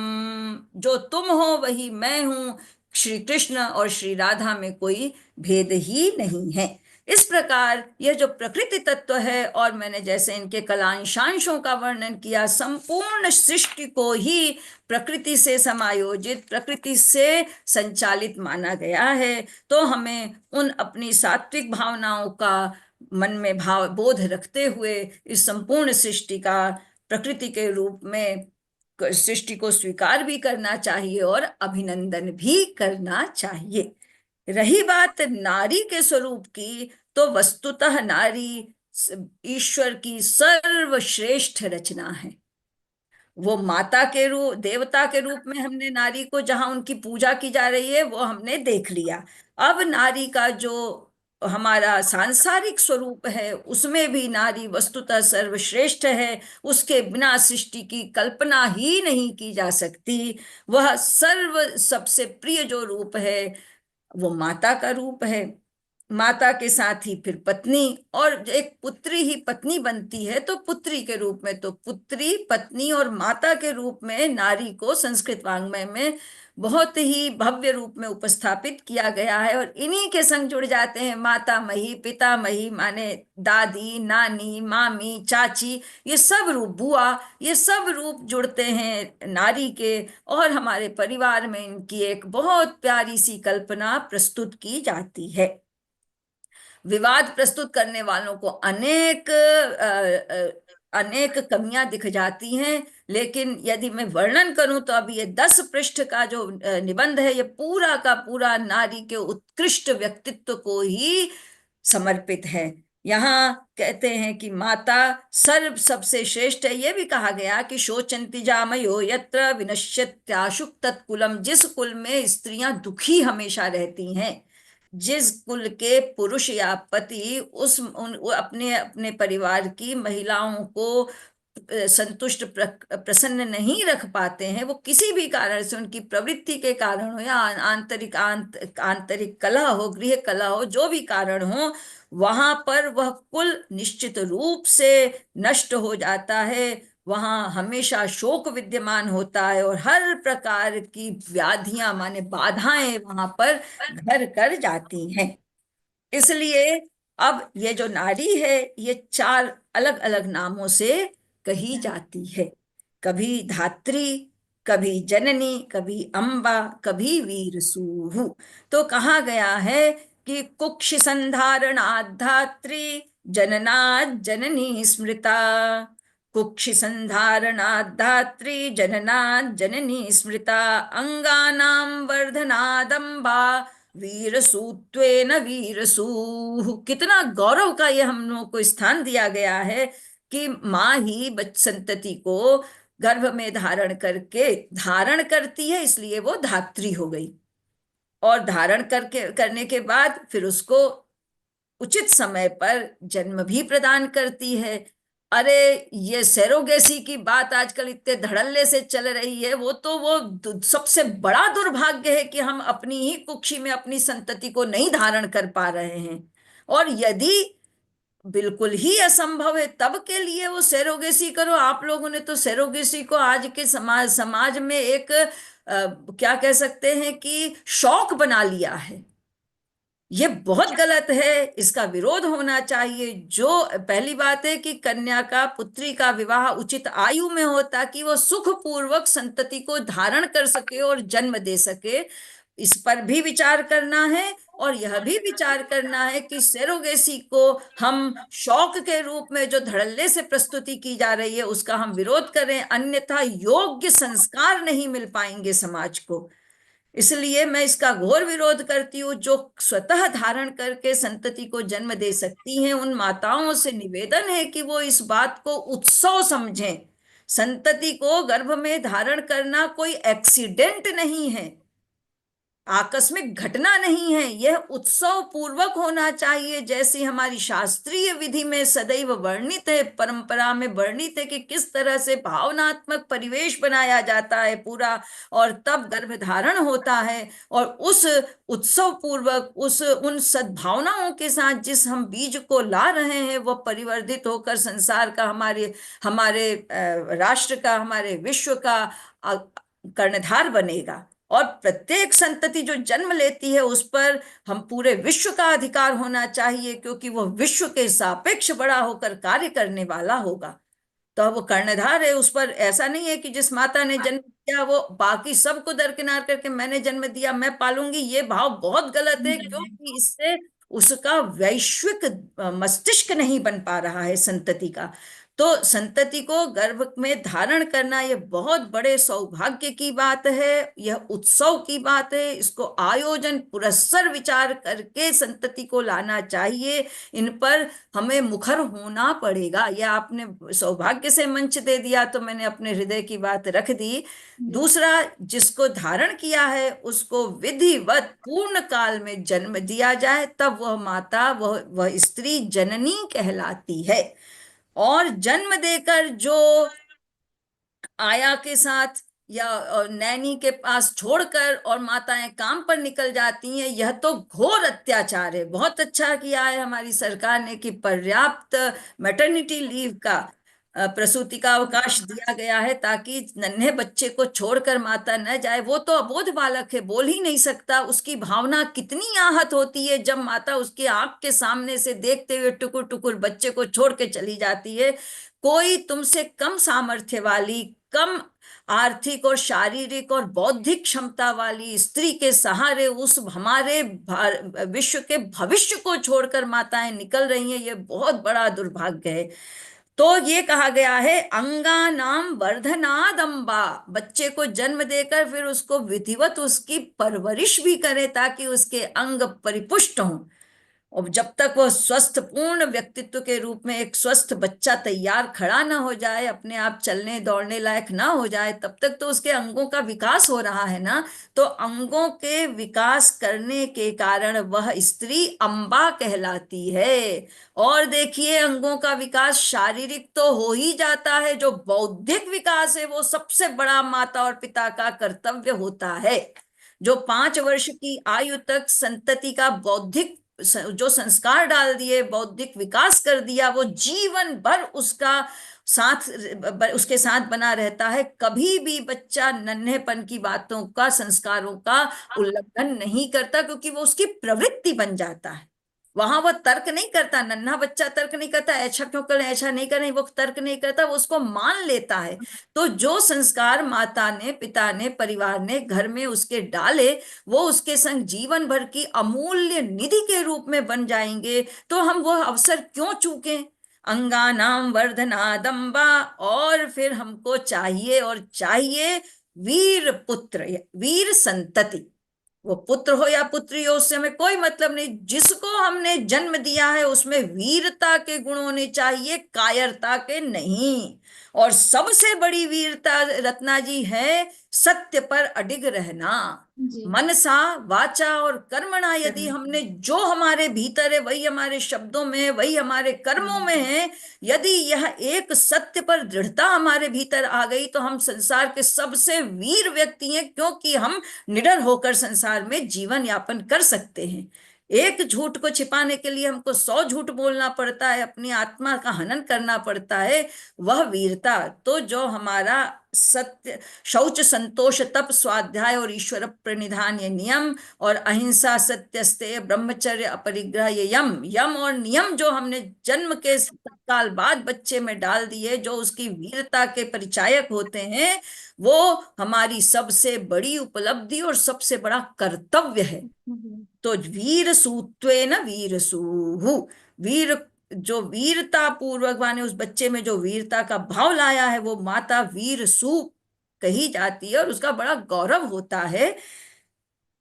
जो तुम हो वही मैं हूं। श्री कृष्ण और श्री राधा में कोई भेद ही नहीं है। इस प्रकार यह जो प्रकृति तत्व है, और मैंने जैसे इनके कलांशांशों का वर्णन किया, संपूर्ण सृष्टि को ही प्रकृति से समायोजित, प्रकृति से संचालित माना गया है। तो हमें उन अपनी सात्विक भावनाओं का मन में भाव बोध रखते हुए इस संपूर्ण सृष्टि का प्रकृति के रूप में सृष्टि को स्वीकार भी करना चाहिए और अभिनंदन भी करना चाहिए। रही बात नारी के स्वरूप की, तो वस्तुतः नारी ईश्वर की सर्वश्रेष्ठ रचना है। वो माता के रूप, देवता के रूप में हमने नारी को, जहां उनकी पूजा की जा रही है, वो हमने देख लिया। अब नारी का जो हमारा सांसारिक स्वरूप है, उसमें भी नारी वस्तुतः सर्वश्रेष्ठ है। उसके बिना सृष्टि की कल्पना ही नहीं की जा सकती। वह सर्व सबसे प्रिय जो रूप है, वो माता का रूप है। माता के साथ ही फिर पत्नी, और एक पुत्री ही पत्नी बनती है, तो पुत्री के रूप में तो पुत्री, पत्नी और माता के रूप में नारी को संस्कृत वाङ्मय में बहुत ही भव्य रूप में उपस्थापित किया गया है। और इन्हीं के संग जुड़ जाते हैं माता मही, पिता मही, माने दादी, नानी, मामी, चाची, ये सब रूप, बुआ, ये सब रूप जुड़ते हैं नारी के। और हमारे परिवार में इनकी एक बहुत प्यारी सी कल्पना प्रस्तुत की जाती है। विवाद प्रस्तुत करने वालों को अनेक कमियां दिख जाती हैं, लेकिन यदि मैं वर्णन करूं तो अभी ये 10 पृष्ठ का जो निबंध है, ये पूरा का पूरा नारी के उत्कृष्ट व्यक्तित्व को ही समर्पित है। यहाँ कहते हैं कि माता सर्व सबसे श्रेष्ठ है। ये भी कहा गया कि शोचंति जामयो यत्र विनश्यत्याशुक तत्कुलम, जिस कुल में स्त्रियां दुखी हमेशा रहती हैं, जिस कुल के पुरुष या पति वो अपने अपने परिवार की महिलाओं को संतुष्ट प्रसन्न नहीं रख पाते हैं, वो किसी भी कारण से, उनकी प्रवृत्ति के कारण हो या आंतरिक कलह हो, गृह कलह हो, जो भी कारण हो, वहां पर वह कुल निश्चित रूप से नष्ट हो जाता है। वहां हमेशा शोक विद्यमान होता है और हर प्रकार की व्याधियां, माने बाधाएं, वहां पर घर कर जाती हैं। इसलिए अब ये जो नारी है, ये 4 अलग अलग नामों से कही जाती है। कभी धात्री, कभी जननी, कभी अम्बा, कभी वीर सूहु। तो कहा गया है कि कुक्षि संधारणात् धात्री, जननात् जननी स्मृता। कुक्षि संधारणात् धात्री, जननात् जननी स्मृता, अंगानां वर्धनादंबा, वीरसूत्वेन वीरसूः। कितना गौरव का ये हम लोगों को स्थान दिया गया है कि माँ ही संतति को गर्भ में धारण करती है, इसलिए वो धात्री हो गई। और धारण करके करने के बाद फिर उसको उचित समय पर जन्म भी प्रदान करती है। अरे, ये सेरोगेसी की बात आजकल इतने धड़ल्ले से चल रही है, वो सबसे बड़ा दुर्भाग्य है कि हम अपनी ही कुक्षी में अपनी संतति को नहीं धारण कर पा रहे हैं। और यदि बिल्कुल ही असंभव है, तब के लिए वो सेरोगेसी करो। आप लोगों ने तो सेरोगेसी को आज के समाज में एक क्या कह सकते हैं कि शौक बना लिया है। ये बहुत गलत है, इसका विरोध होना चाहिए। जो पहली बात है कि कन्या का, पुत्री का विवाह उचित आयु में हो, ताकि वो सुखपूर्वक संतति को धारण कर सके और जन्म दे सके। इस पर भी विचार करना है। और यह भी विचार करना है कि सेरोगेसी को हम शौक के रूप में जो धड़ल्ले से प्रस्तुति की जा रही है, उसका हम विरोध करें, अन्यथा योग्य संस्कार नहीं मिल पाएंगे समाज को। इसलिए मैं इसका घोर विरोध करती हूँ। जो स्वतः धारण करके संतति को जन्म दे सकती हैं, उन माताओं से निवेदन है कि वो इस बात को उत्सव समझें। संतति को गर्भ में धारण करना कोई एक्सीडेंट नहीं है, आकस्मिक घटना नहीं है, यह उत्सव पूर्वक होना चाहिए। जैसी हमारी शास्त्रीय विधि में सदैव वर्णित है, परंपरा में वर्णित है कि किस तरह से भावनात्मक परिवेश बनाया जाता है पूरा, और तब गर्भधारण होता है। और उस उत्सव पूर्वक, उन सद्भावनाओं के साथ जिस हम बीज को ला रहे हैं, वह परिवर्धित होकर संसार का, हमारे हमारे राष्ट्र का, हमारे विश्व का कर्णधार बनेगा। और प्रत्येक संतति जो जन्म लेती है, उस पर हम पूरे विश्व का अधिकार होना चाहिए, क्योंकि वह विश्व के सापेक्ष बड़ा होकर कार्य करने वाला होगा। तो वो कर्णधार है, उस पर ऐसा नहीं है कि जिस माता ने जन्म दिया वो बाकी सबको दरकिनार करके मैंने जन्म दिया, मैं पालूंगी। ये भाव बहुत गलत है, क्योंकि इससे उसका वैश्विक मस्तिष्क नहीं बन पा रहा है संतति का। तो संतति को गर्भ में धारण करना ये बहुत बड़े सौभाग्य की बात है, यह उत्सव की बात है। इसको आयोजन पुरस्सर विचार करके संतति को लाना चाहिए। इन पर हमें मुखर होना पड़ेगा। यह आपने सौभाग्य से मंच दे दिया तो मैंने अपने हृदय की बात रख दी। जी। दूसरा, जिसको धारण किया है उसको विधिवत पूर्ण काल में जन्म दिया जाए, तब वह माता, वह स्त्री जननी कहलाती है। और जन्म देकर जो आया के साथ या नैनी के पास छोड़कर और माताएं काम पर निकल जाती हैं, यह तो घोर अत्याचार है। बहुत अच्छा किया है हमारी सरकार ने कि पर्याप्त मैटरनिटी लीव का, प्रसूति का अवकाश दिया गया है, ताकि नन्हे बच्चे को छोड़कर माता न जाए। वो तो अबोध बालक है, बोल ही नहीं सकता। उसकी भावना कितनी आहत होती है जब माता उसकी आंख के सामने से देखते हुए टुकुर टुकुर बच्चे को छोड़ के चली जाती है। कोई तुमसे कम सामर्थ्य वाली, कम आर्थिक और शारीरिक और बौद्धिक क्षमता वाली स्त्री के सहारे उस हमारे विश्व के भविष्य को छोड़कर माताएं निकल रही हैं, ये बहुत बड़ा दुर्भाग्य है। तो ये कहा गया है अंगा नाम वर्धनाद अम्बा, बच्चे को जन्म देकर फिर उसको विधिवत उसकी परवरिश भी करे ताकि उसके अंग परिपुष्ट हों। और जब तक वह स्वस्थ पूर्ण व्यक्तित्व के रूप में एक स्वस्थ बच्चा तैयार खड़ा ना हो जाए, अपने आप चलने दौड़ने लायक ना हो जाए, तब तक तो उसके अंगों का विकास हो रहा है ना। तो अंगों के विकास करने के कारण वह स्त्री अम्बा कहलाती है। और देखिए, अंगों का विकास शारीरिक तो हो ही जाता है, जो बौद्धिक विकास है वो सबसे बड़ा माता और पिता का कर्तव्य होता है। जो 5 वर्ष की आयु तक संतति का बौद्धिक जो संस्कार डाल दिए, बौद्धिक विकास कर दिया, वो जीवन भर उसके साथ बना रहता है। कभी भी बच्चा नन्हेपन की बातों का, संस्कारों का उल्लंघन नहीं करता, क्योंकि वो उसकी प्रवृत्ति बन जाता है। वहां वो तर्क नहीं करता, नन्हा बच्चा तर्क नहीं करता, ऐसा क्यों करें ऐसा नहीं करें, वो तर्क नहीं करता, वो उसको मान लेता है। तो जो संस्कार माता ने, पिता ने, परिवार ने घर में उसके डाले, वो उसके संग जीवन भर की अमूल्य निधि के रूप में बन जाएंगे। तो हम वो अवसर क्यों चूकें। अंगानाम वर्धनादम्बा। और फिर हमको चाहिए, और चाहिए वीर पुत्र, वीर संतति। वो पुत्र हो या पुत्री हो, उससे हमें कोई मतलब नहीं। जिसको हमने जन्म दिया है उसमें वीरता के गुण होने चाहिए, कायरता के नहीं। और सबसे बड़ी वीरता, रत्ना जी, है सत्य पर अडिग रहना। जी। मनसा वाचा और कर्मणा, यदि करना। हमने जो हमारे भीतर है वही हमारे शब्दों में है, वही हमारे कर्मों में है, यदि यह एक सत्य पर दृढ़ता हमारे भीतर आ गई तो हम संसार के सबसे वीर व्यक्ति हैं, क्योंकि हम निडर होकर संसार में जीवन यापन कर सकते हैं। एक झूठ को छिपाने के लिए हमको 100 झूठ बोलना पड़ता है, अपनी आत्मा का हनन करना पड़ता है, वह वीरता। तो जो हमारा सत्य, शौच, संतोष, तप, स्वाध्याय और ईश्वर प्रणिधान, ये नियम, और अहिंसा, सत्य, स्तेय, ब्रह्मचर्य, अपरिग्रह, ये यम यम और नियम जो हमने जन्म के तत्काल बाद बच्चे में डाल दिए, जो उसकी वीरता के परिचायक होते हैं, वो हमारी सबसे बड़ी उपलब्धि और सबसे बड़ा कर्तव्य है। तो वीर सूत्वेन वीर सूहु, वीर, जो वीरता पूर्वक माने उस बच्चे में जो वीरता का भाव लाया है, वो माता वीर सू कही जाती है और उसका बड़ा गौरव होता है।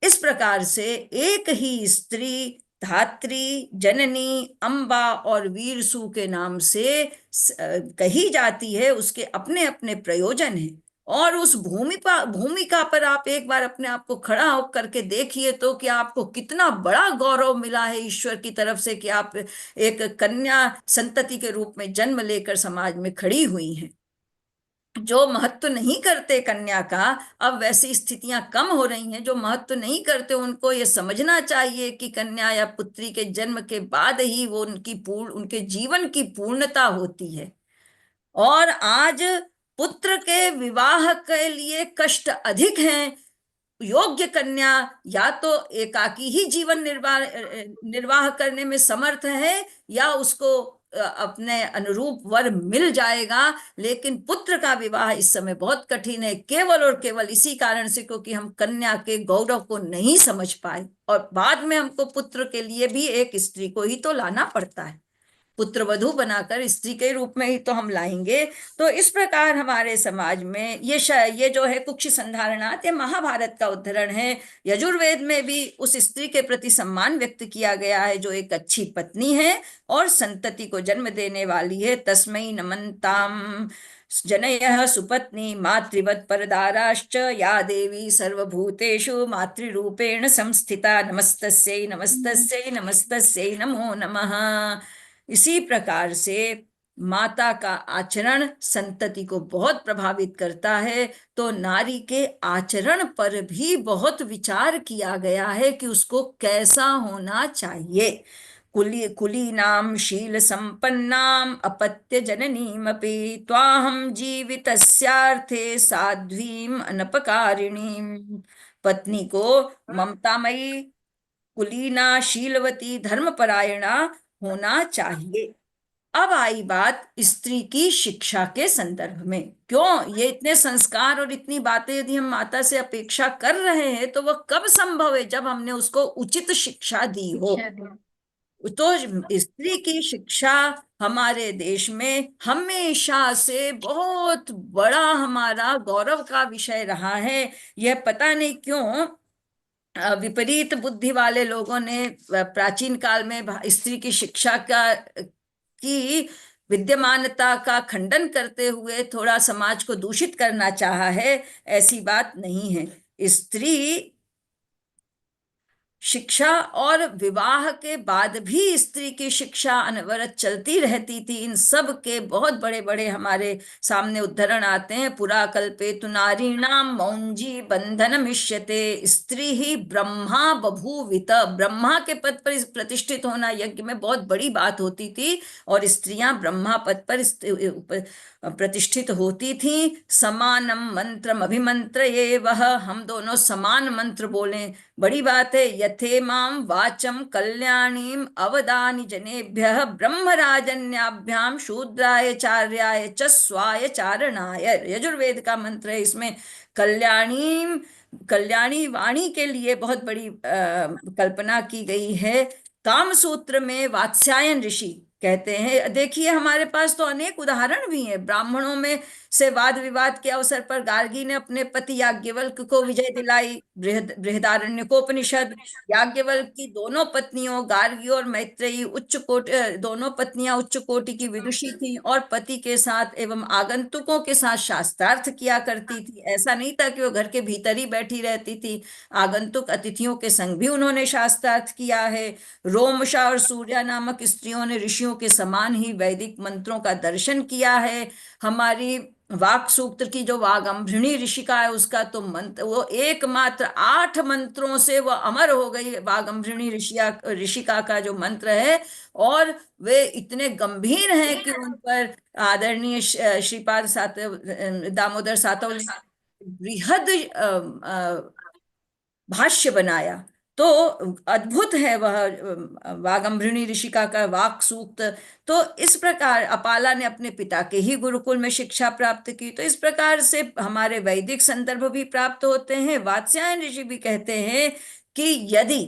इस प्रकार से एक ही स्त्री धात्री, जननी, अम्बा और वीरसु के नाम से कही जाती है। उसके अपने अपने प्रयोजन हैं। और उस भूमिका पर आप एक बार अपने आप को खड़ा होकर करके देखिए तो कि आपको कितना बड़ा गौरव मिला है ईश्वर की तरफ से, कि आप एक कन्या संतति के रूप में जन्म लेकर समाज में खड़ी हुई हैं। जो महत्व नहीं करते कन्या का, अब वैसी स्थितियां कम हो रही हैं, जो महत्व नहीं करते उनको ये समझना चाहिए कि कन्या या पुत्री के जन्म के बाद ही वो उनके जीवन की पूर्णता होती है। और आज पुत्र के विवाह के लिए कष्ट अधिक हैं। योग्य कन्या या तो एकाकी ही जीवन निर्वाह निर्वाह करने में समर्थ है, या उसको अपने अनुरूप वर मिल जाएगा, लेकिन पुत्र का विवाह इस समय बहुत कठिन है, केवल और केवल इसी कारण से क्योंकि हम कन्या के गौरव को नहीं समझ पाए, और बाद में हमको पुत्र के लिए भी एक स्त्री को ही तो लाना पड़ता है, पुत्र वधू बनाकर स्त्री के रूप में ही तो हम लाएंगे। तो इस प्रकार हमारे समाज में ये जो है कुक्षि संधारणात, ये महाभारत का उद्धरण है। यजुर्वेद में भी उस स्त्री के प्रति सम्मान व्यक्त किया गया है जो एक अच्छी पत्नी है और संतति को जन्म देने वाली है। तस्मै नमन्ताम जनयः सुपत्नी मातृवत् परदाराश्च या देवी सर्वभूतेषु मातृरूपेण संस्थिता, नमस्तस्यै नमस्तस्यै नमस्तस्यै नमो नमः। इसी प्रकार से माता का आचरण संतति को बहुत प्रभावित करता है, तो नारी के आचरण पर भी बहुत विचार किया गया है कि उसको कैसा होना चाहिए। कुलीनां शील संपन्नाम अपत्य जननीमपि त्वाहं जीवितस्यार्थे साध्वीम अनपकारिणीम। पत्नी को ममतामयी, कुलीना, शीलवती, धर्मपरायणा होना चाहिए। अब आई बात स्त्री की शिक्षा के संदर्भ में। क्यों ये इतने संस्कार और इतनी बातें यदि हम माता से अपेक्षा कर रहे हैं, तो वह कब संभव है? जब हमने उसको उचित शिक्षा दी हो। तो स्त्री की शिक्षा हमारे देश में हमेशा से बहुत बड़ा हमारा गौरव का विषय रहा है। यह पता नहीं क्यों विपरीत बुद्धि वाले लोगों ने प्राचीन काल में स्त्री की शिक्षा की विद्यमानता का खंडन करते हुए थोड़ा समाज को दूषित करना चाहा है। ऐसी बात नहीं है। स्त्री शिक्षा और विवाह के बाद भी स्त्री की शिक्षा अनवरत चलती रहती थी। इन सब के बहुत बड़े बड़े हमारे सामने उद्धरण आते हैं। पुरा कल्पेतु नारीणाम मौंजी बंधन मिष्यते, स्त्री ही ब्रह्मा बभूवित। ब्रह्मा के पद पर प्रतिष्ठित होना यज्ञ में बहुत बड़ी बात होती थी, और स्त्रियां ब्रह्मा पद पर प्रतिष्ठित होती थी। समानम मंत्रम अभिमंत्र ये वह, हम दोनों समान मंत्र बोलें, बड़ी बात है। यथे माम वाचम कल्याणीम अवदानि जनेभ्यः ब्रह्मराजन्याभ्याम शूद्राय चार्याय च स्वाय चारणाय। यजुर्वेद का मंत्र है। इसमें कल्याणी कल्याणी वाणी के लिए बहुत बड़ी कल्पना की गई है। काम सूत्र में वात्स्यायन ऋषि कहते हैं, देखिए हमारे पास तो अनेक उदाहरण भी हैं। ब्राह्मणों में से वाद विवाद के अवसर पर गार्गी ने अपने पति याज्ञवल्क्य को विजय दिलाई। बृहदारण्यकोपनिषद। याज्ञवल्क्य की दोनों पत्नियों गार्गी और मैत्रेयी उच्च कोटि, दोनों पत्नियां उच्च कोटि की विदुषी थी और पति के साथ एवं आगंतुकों के साथ शास्त्रार्थ किया करती थी। ऐसा नहीं था कि वो घर के भीतर ही बैठी रहती थी, आगंतुक अतिथियों के संग भी उन्होंने शास्त्रार्थ किया है। रोमशा और सूर्या नामक स्त्रियों ने ऋषियों के समान ही वैदिक मंत्रों का दर्शन किया है। हमारी वाक सूत्र की जो वागंभृणी ऋषिका है, उसका तो मंत्र वो एकमात्र 8 मंत्रों से वो अमर हो गई। वागंभृणी ऋषिका का जो मंत्र है, और वे इतने गंभीर हैं कि उन पर आदरणीय श्रीपाद दामोदर सातव बृहद भाष्य बनाया। तो अद्भुत है वह वागंभृणी ऋषिका का वाक सूक्त। तो इस प्रकार अपाला ने अपने पिता के ही गुरुकुल में शिक्षा प्राप्त की। तो इस प्रकार से हमारे वैदिक संदर्भ भी प्राप्त होते हैं। वात्स्यायन ऋषि भी कहते हैं कि यदि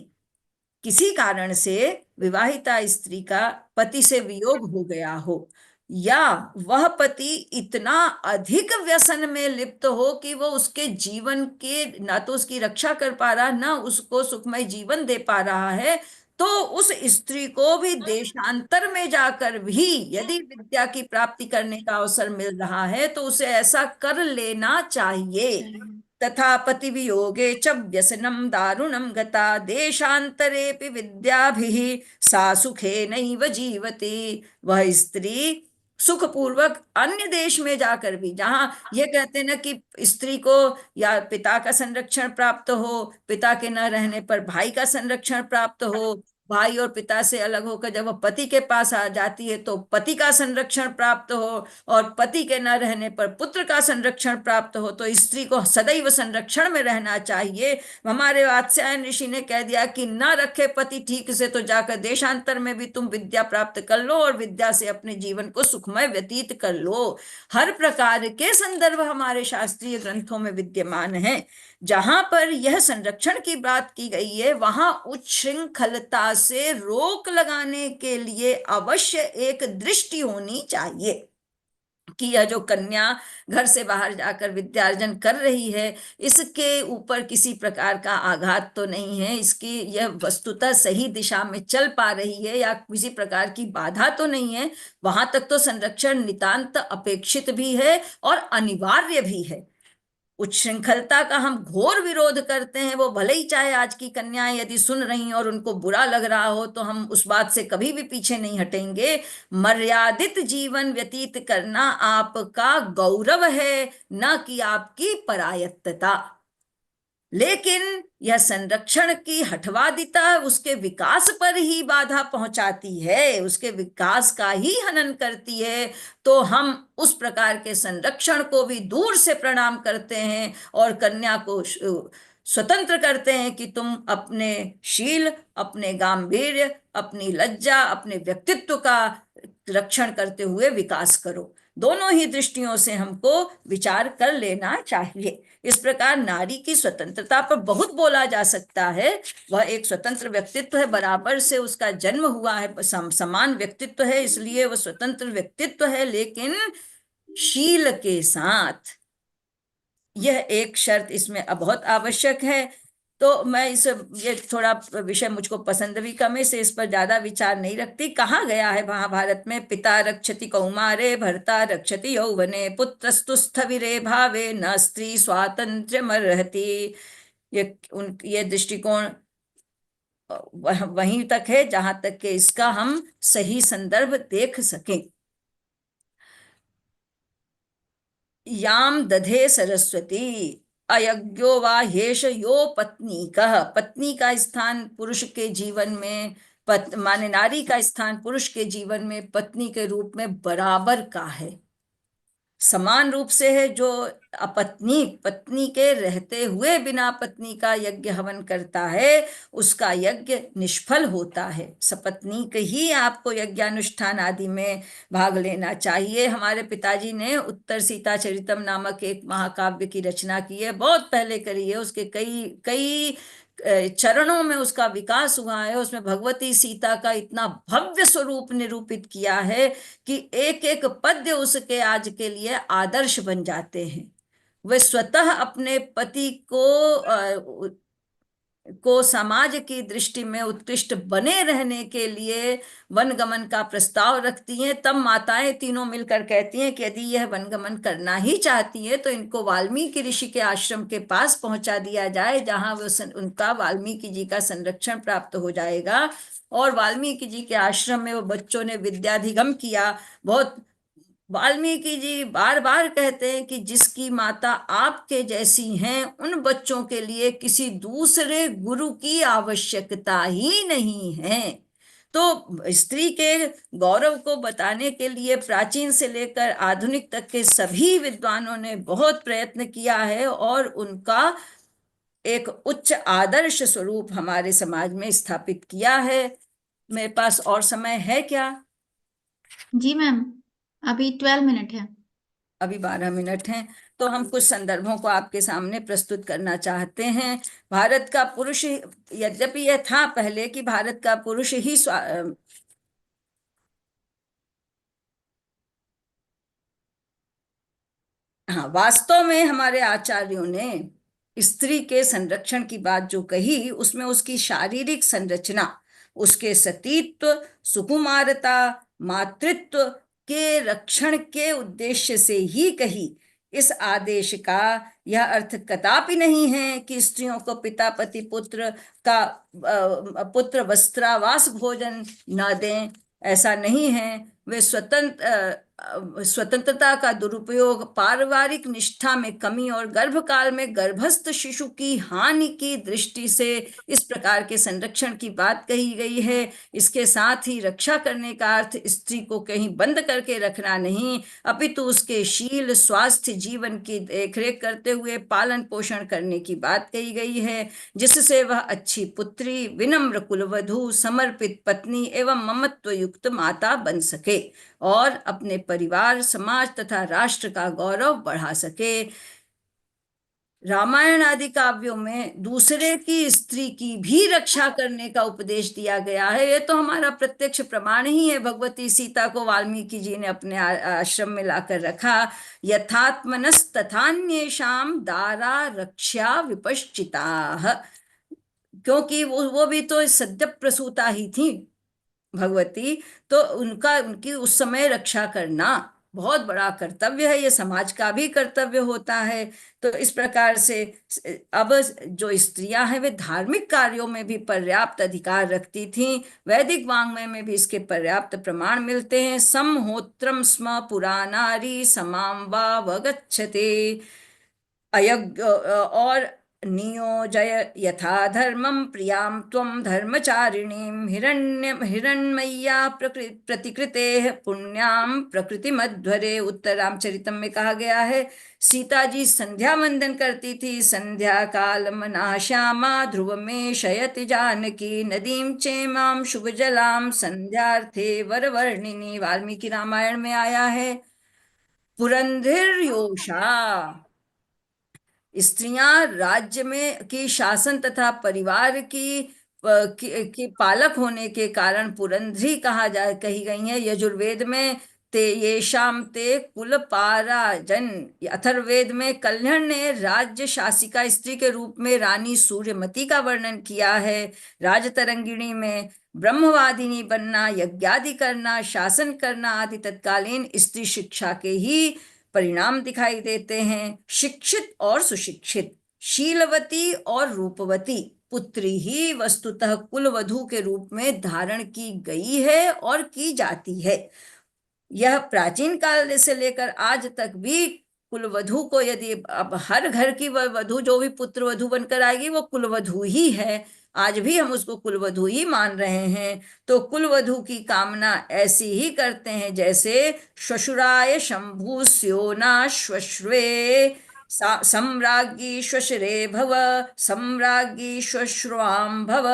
किसी कारण से विवाहिता स्त्री का पति से वियोग हो गया हो, या वह पति इतना अधिक व्यसन में लिप्त हो कि वो उसके जीवन के ना तो उसकी रक्षा कर पा रहा, ना उसको सुखमय जीवन दे पा रहा है, तो उस स्त्री को भी देशांतर में जाकर भी यदि विद्या की प्राप्ति करने का अवसर मिल रहा है, तो उसे ऐसा कर लेना चाहिए। तथा पति वियोगे च व्यसनम दारुणम गता देशांतरेपि विद्याभिः सा सुखेनैव जीवति। वह स्त्री सुखपूर्वक अन्य देश में जाकर भी, जहां ये कहते हैं ना कि स्त्री को या पिता का संरक्षण प्राप्त हो, पिता के न रहने पर भाई का संरक्षण प्राप्त हो, भाई और पिता से अलग होकर जब वह पति के पास आ जाती है तो पति का संरक्षण प्राप्त हो, और पति के न रहने पर पुत्र का संरक्षण प्राप्त हो। तो स्त्री को सदैव संरक्षण में रहना चाहिए। हमारे वात्स्यायन ऋषि ने कह दिया कि न रखे पति ठीक से तो जाकर देशांतर में भी तुम विद्या प्राप्त कर लो और विद्या से अपने जीवन को सुखमय व्यतीत कर लो। हर प्रकार के संदर्भ हमारे शास्त्रीय ग्रंथों में विद्यमान हैं। जहां पर यह संरक्षण की बात की गई है वहां उच्छृंखलता से रोक लगाने के लिए अवश्य एक दृष्टि होनी चाहिए कि यह जो कन्या घर से बाहर जाकर विद्यार्जन कर रही है, इसके ऊपर किसी प्रकार का आघात तो नहीं है, इसकी यह वस्तुतः सही दिशा में चल पा रही है या किसी प्रकार की बाधा तो नहीं है। वहां तक तो संरक्षण नितांत अपेक्षित भी है और अनिवार्य भी है। उच्छृंखलता का हम घोर विरोध करते हैं। वो भले ही चाहे आज की कन्याएं यदि सुन रही और उनको बुरा लग रहा हो, तो हम उस बात से कभी भी पीछे नहीं हटेंगे। मर्यादित जीवन व्यतीत करना आपका गौरव है, न कि आपकी परायत्तता। लेकिन यह संरक्षण की हठवादिता उसके विकास पर ही बाधा पहुंचाती है, उसके विकास का ही हनन करती है। तो हम उस प्रकार के संरक्षण को भी दूर से प्रणाम करते हैं और कन्या को स्वतंत्र करते हैं कि तुम अपने शील, अपने गांभीर्य, अपनी लज्जा, अपने व्यक्तित्व का रक्षण करते हुए विकास करो। दोनों ही दृष्टियों से हमको विचार कर लेना चाहिए। इस प्रकार नारी की स्वतंत्रता पर बहुत बोला जा सकता है। वह एक स्वतंत्र व्यक्तित्व है, बराबर से उसका जन्म हुआ है, समान व्यक्तित्व है, इसलिए वह स्वतंत्र व्यक्तित्व है। लेकिन शील के साथ यह एक शर्त इसमें बहुत आवश्यक है। तो मैं ये थोड़ा विषय मुझको पसंद भी कम है, से इस पर ज्यादा विचार नहीं रखती। कहा गया है महाभारत में, पिता रक्षति कौमारे भर्ता रक्षति यौवने पुत्रस्तु स्थविरे भावे न स्त्री स्वातंत्र्यमर्हति। ये दृष्टिकोण वहीं तक है जहां तक कि इसका हम सही संदर्भ देख सकें। याम दधे सरस्वती अयज्ञो वा हेष यो पत्नी कह। पत्नी का स्थान पुरुष के जीवन में, माने नारी का स्थान पुरुष के जीवन में पत्नी के रूप में बराबर का है, समान रूप से है। जो अपत्नी, पत्नी के रहते हुए बिना पत्नी का यज्ञ हवन करता है, उसका यज्ञ निष्फल होता है। सपत्नीक ही आपको यज्ञानुष्ठान आदि में भाग लेना चाहिए। हमारे पिताजी ने उत्तर सीता चरितम नामक एक महाकाव्य की रचना की है, बहुत पहले करी है। उसके कई कई चरणों में उसका विकास हुआ है। उसमें भगवती सीता का इतना भव्य स्वरूप निरूपित किया है कि एक एक पद्य उसके आज के लिए आदर्श बन जाते हैं। वे स्वतः अपने पति को समाज की दृष्टि में उत्कृष्ट बने रहने के लिए वनगमन का प्रस्ताव रखती हैं। तब माताएं तीनों मिलकर कहती हैं कि यदि यह वनगमन करना ही चाहती है तो इनको वाल्मीकि ऋषि के आश्रम के पास पहुंचा दिया जाए, जहां वो उनका वाल्मीकि जी का संरक्षण प्राप्त हो जाएगा। और वाल्मीकि जी के आश्रम में वो बच्चों ने विद्याधिगम किया। बहुत वाल्मीकि जी बार बार कहते हैं कि जिसकी माता आपके जैसी हैं, उन बच्चों के लिए किसी दूसरे गुरु की आवश्यकता ही नहीं है। तो स्त्री के गौरव को बताने के लिए प्राचीन से लेकर आधुनिक तक के सभी विद्वानों ने बहुत प्रयत्न किया है और उनका एक उच्च आदर्श स्वरूप हमारे समाज में स्थापित किया है। मेरे पास और समय है क्या? जी मैम, अभी 12 मिनट है। अभी 12 मिनट हैं। तो हम कुछ संदर्भों को आपके सामने प्रस्तुत करना चाहते हैं। भारत का पुरुष, यद्यपि यह था पहले कि भारत का पुरुष ही हाँ, वास्तव में हमारे आचार्यों ने स्त्री के संरक्षण की बात जो कही, उसमें उसकी शारीरिक संरचना, उसके सतीत्व, सुकुमारता, मातृत्व के रक्षण के उद्देश्य से ही कही। इस आदेश का यह अर्थ कदापि नहीं है कि स्त्रियों को पिता पति पुत्र वस्त्रावास भोजन न दें, ऐसा नहीं है। वे स्वतंत्र स्वतंत्रता का दुरुपयोग, पारिवारिक निष्ठा में कमी और गर्भकाल में गर्भस्थ शिशु की हानि की दृष्टि से इस प्रकार के संरक्षण की बात कही गई है। इसके साथ ही रक्षा करने का अर्थ स्त्री को कहीं बंद करके रखना नहीं, अपितु उसके शील, स्वास्थ्य, जीवन की देखरेख करते हुए पालन पोषण करने की बात कही गई है, जिससे वह अच्छी पुत्री, विनम्र कुलवधू, समर्पित पत्नी एवं ममत्व युक्त माता बन सके और अपने परिवार, समाज तथा राष्ट्र का गौरव बढ़ा सके। रामायण आदि काव्यों में दूसरे की स्त्री की भी रक्षा करने का उपदेश दिया गया है। ये तो हमारा प्रत्यक्ष प्रमाण ही है। भगवती सीता को वाल्मीकि जी ने अपने आश्रम में लाकर रखा। यथात्मनस तथान्येषाम दारा रक्षा विपश्चिता, क्योंकि वो भी तो सद्य प्रसूता ही थी भगवती, तो उनकी उस समय रक्षा करना बहुत बड़ा कर्तव्य है। ये समाज का भी कर्तव्य होता है। तो इस प्रकार से अब जो स्त्रियां हैं वे धार्मिक कार्यों में भी पर्याप्त अधिकार रखती थीं। वैदिक वाङ्मय में भी इसके पर्याप्त प्रमाण मिलते हैं। समहोत्रम स्म पुरानारी समाम वा वगच्छते अयज्ञ और नियोजय यथा धर्मम प्रियाम त्वम धर्मचारिणीम हिरण्मय्या प्रतिकृते पुण्याम प्रकृति मध्वरे। उत्तर रामचरितम में कहा गया है, सीता जी संध्या वंदन करती थी। संध्या काल मना श्यामा ध्रुव में शयति जानकी नदीम चेमाम शुभ जलाम संध्यार्थे वरवर्णिनी। वाल्मीकि रामायण में आया है। पुरंधिर योषा, स्त्रियां राज्य में की शासन तथा परिवार की पालक होने के कारण पुरंध्री कही गई हैं। यजुर्वेद में ते येषाम ते कुल पाराजन, अथर्ववेद में कल्हण ने राज्य शासिका स्त्री के रूप में रानी सूर्यमती का वर्णन किया है। राजतरंगिणी में ब्रह्मवादिनी बनना, यज्ञादि करना, शासन करना आदि तत्कालीन स्त्री शिक्षा के ही परिणाम दिखाई देते हैं। शिक्षित और सुशिक्षित, शीलवती और रूपवती पुत्री ही वस्तुतः कुलवधू के रूप में धारण की गई है और की जाती है। यह प्राचीन काल से लेकर आज तक भी कुलवधू को, यदि अब हर घर की वह वधू जो भी पुत्र वधू बनकर आएगी वो कुलवधू ही है। आज भी हम उसको कुलवधू ही मान रहे हैं। तो कुलवधू की कामना ऐसी ही करते हैं जैसे श्वशुराय शंभु स्योना श्वश्वे सम्राज्ञी श्वशुरे भव, सम्राज्ञी श्वश्रुवाम भव,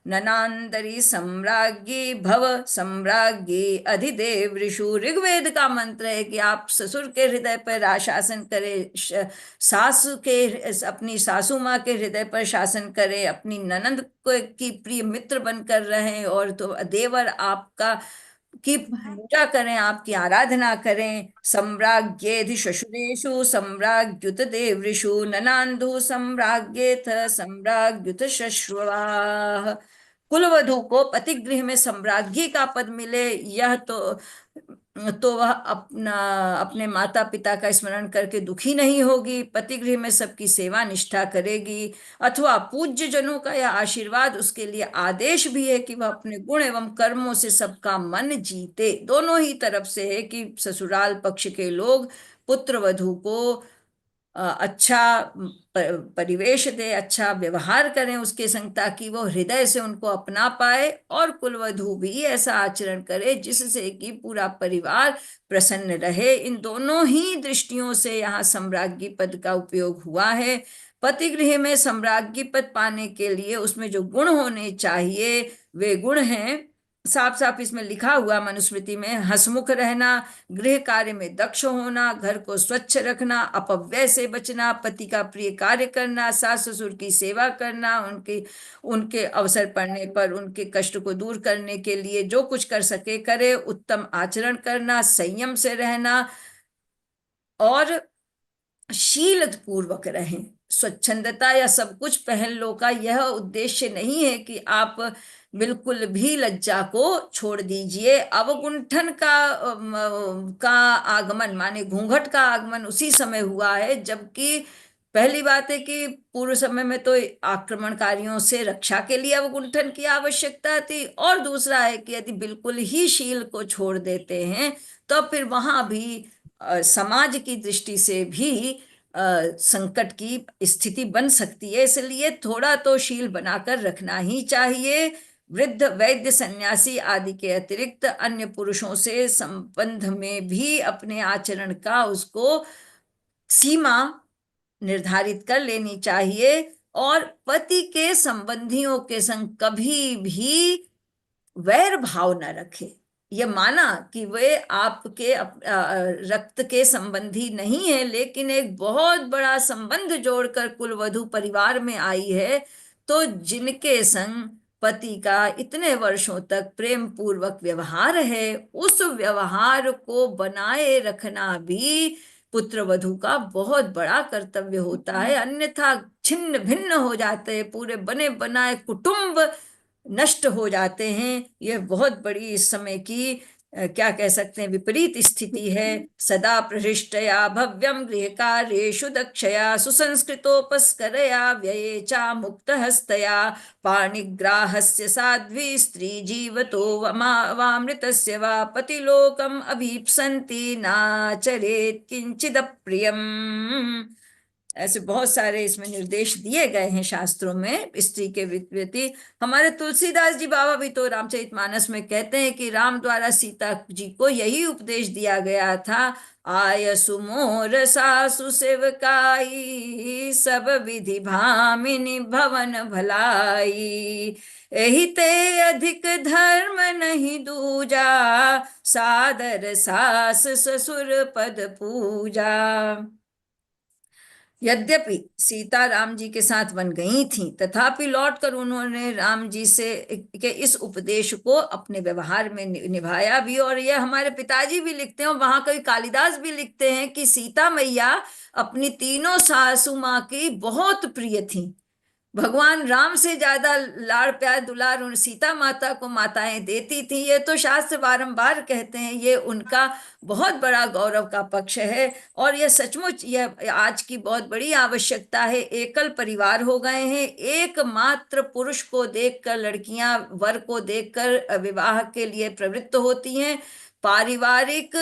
ननांदरी सम्राज्ञी भव, सम्राज्ञी अधिदेवऋषु। ऋग्वेद का मंत्र है कि आप ससुर के हृदय पर शासन करें, सासु के, अपनी सासू माँ के हृदय पर शासन करें, अपनी ननंद की प्रिय मित्र बनकर रहें, और तो देवर आपका की पूजा करें, आपकी आराधना करें। सम्राज्ञेधि श्वशुरेषु सम्राज्ञुत देवऋषु, ननांदु सम्राज्ञेथ सम्राज्ञुत श्वश्रुवाः। कुलवधु को पतिगृह में सम्राज्ञी का पद मिले, यह तो वह अपने माता पिता का स्मरण करके दुखी नहीं होगी, पतिगृह में सबकी सेवा निष्ठा करेगी, अथवा पूज्य जनों का यह आशीर्वाद उसके लिए आदेश भी है कि वह अपने गुण एवं कर्मों से सबका मन जीते। दोनों ही तरफ से है कि ससुराल पक्ष के लोग पुत्र वधू को अच्छा परिवेश दे, अच्छा व्यवहार करें उसके संग, ताकि वो हृदय से उनको अपना पाए, और कुलवधू भी ऐसा आचरण करे जिससे कि पूरा परिवार प्रसन्न रहे। इन दोनों ही दृष्टियों से यहाँ सम्राज्ञी पद का उपयोग हुआ है। पतिगृह में सम्राज्ञी पद पाने के लिए उसमें जो गुण होने चाहिए वे गुण हैं, साफ साफ इसमें लिखा हुआ मनुस्मृति में, हंसमुख रहना, गृह कार्य में दक्ष होना, घर को स्वच्छ रखना, अपव्यय से बचना, पति का प्रिय कार्य करना, सास ससुर की सेवा करना, उनके अवसर पड़ने पर उनके कष्ट को दूर करने के लिए जो कुछ कर सके करे, उत्तम आचरण करना, संयम से रहना और शील पूर्वक रहें। स्वच्छंदता या सब कुछ पहन लो का यह उद्देश्य नहीं है कि आप बिल्कुल भी लज्जा को छोड़ दीजिए। अवगुंठन का आगमन माने घूंघट का आगमन उसी समय हुआ है जबकि पहली बात है कि पूर्व समय में तो आक्रमणकारियों से रक्षा के लिए अवगुंठन की आवश्यकता थी, और दूसरा है कि यदि बिल्कुल ही शील को छोड़ देते हैं तो फिर वहां भी समाज की दृष्टि से भी संकट की स्थिति बन सकती है। इसलिए थोड़ा तो शील बनाकर रखना ही चाहिए। वृद्ध, वैद्य, सन्यासी आदि के अतिरिक्त अन्य पुरुषों से संबंध में भी अपने आचरण का उसको सीमा निर्धारित कर लेनी चाहिए, और पति के संबंधियों के संग कभी भी वैर भाव न रखे। ये माना कि वे आपके रक्त के संबंधी नहीं है, लेकिन एक बहुत बड़ा संबंध जोड़कर कुलवधु परिवार में आई है, तो जिनके संग पति का इतने वर्षों तक प्रेम पूर्वक व्यवहार है, उस व्यवहार को बनाए रखना भी पुत्र वधू का बहुत बड़ा कर्तव्य होता है। अन्यथा छिन्न भिन्न हो जाते हैं, पूरे बने बनाए कुटुंब नष्ट हो जाते हैं। यह बहुत बड़ी इस समय की क्या कह सकते हैं, विपरीत स्थिति है। सदा प्रहृष्टया भव्यम गृह कार्येषु दक्षया सुसंस्कृतोपस्करया व्यये चा मुक्त हस्तया पाणिग्राहस्य साध्वी स्त्री जीवतो वामृतस्य वा पतिलोकम अभीप्सन्ति नाचरेत् किंचिदप्रियम। ऐसे बहुत सारे इसमें निर्देश दिए गए हैं शास्त्रों में स्त्री के प्रति। हमारे तुलसीदास जी बाबा भी तो रामचरितमानस में कहते हैं कि राम द्वारा सीता जी को यही उपदेश दिया गया था, आय सुमोर सासु सेवकाई सब विधि भामिनी भवन भलाई एहि ते अधिक धर्म नहीं दूजा सादर सास ससुर पद पूजा। यद्यपि सीता राम जी के साथ वन गई थी, तथापि लौटकर उन्होंने राम जी से के इस उपदेश को अपने व्यवहार में निभाया भी। और यह हमारे पिताजी भी लिखते हैं, और वहां कवि कालिदास भी लिखते हैं कि सीता मैया अपनी तीनों सासू माँ की बहुत प्रिय थी। भगवान राम से ज्यादा लाड़ प्यार दुलार उन सीता माता को माताएं देती थी। ये तो शास्त्र बारंबार कहते हैं, ये उनका बहुत बड़ा गौरव का पक्ष है। और यह सचमुच यह आज की बहुत बड़ी आवश्यकता है। एकल परिवार हो गए हैं, एकमात्र पुरुष को देखकर लड़कियां वर को देखकर विवाह के लिए प्रवृत्त होती हैं। पारिवारिक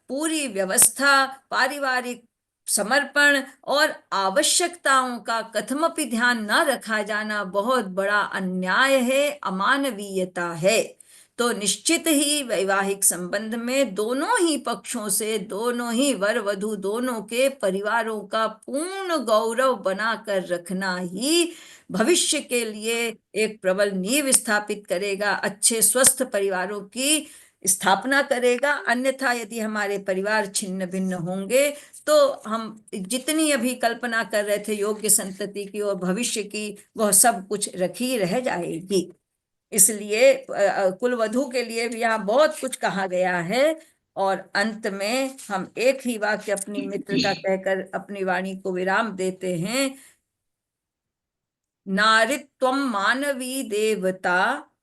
पूरी व्यवस्था, पारिवारिक समर्पण और आवश्यकताओं का कथमपि ध्यान न रखा जाना बहुत बड़ा अन्याय है, अमानवीयता है। तो निश्चित ही वैवाहिक संबंध में दोनों ही पक्षों से, दोनों ही वर वधू दोनों के परिवारों का पूर्ण गौरव बनाकर रखना ही भविष्य के लिए एक प्रबल नींव स्थापित करेगा, अच्छे स्वस्थ परिवारों की स्थापना करेगा। अन्यथा यदि हमारे परिवार छिन्न भिन्न होंगे तो हम जितनी अभी कल्पना कर रहे थे योग्य संतति की और भविष्य की, वह सब कुछ रखी रह जाएगी। इसलिए कुलवधू के लिए भी यहाँ बहुत कुछ कहा गया है। और अंत में हम एक ही वाक्य अपनी मित्र का कहकर अपनी वाणी को विराम देते हैं। नारीत्वं मानवी देवता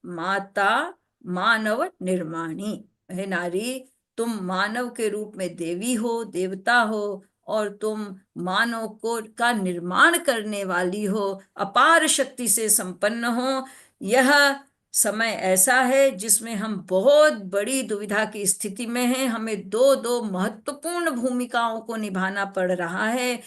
माता मानव निर्माणी। हे नारी, तुम मानव के रूप में देवी हो, देवता हो, और तुम मानव को का निर्माण करने वाली हो, अपार शक्ति से संपन्न हो। यह समय ऐसा है जिसमें हम बहुत बड़ी दुविधा की स्थिति में हैं। हमें दो दो महत्वपूर्ण भूमिकाओं को निभाना पड़ रहा है।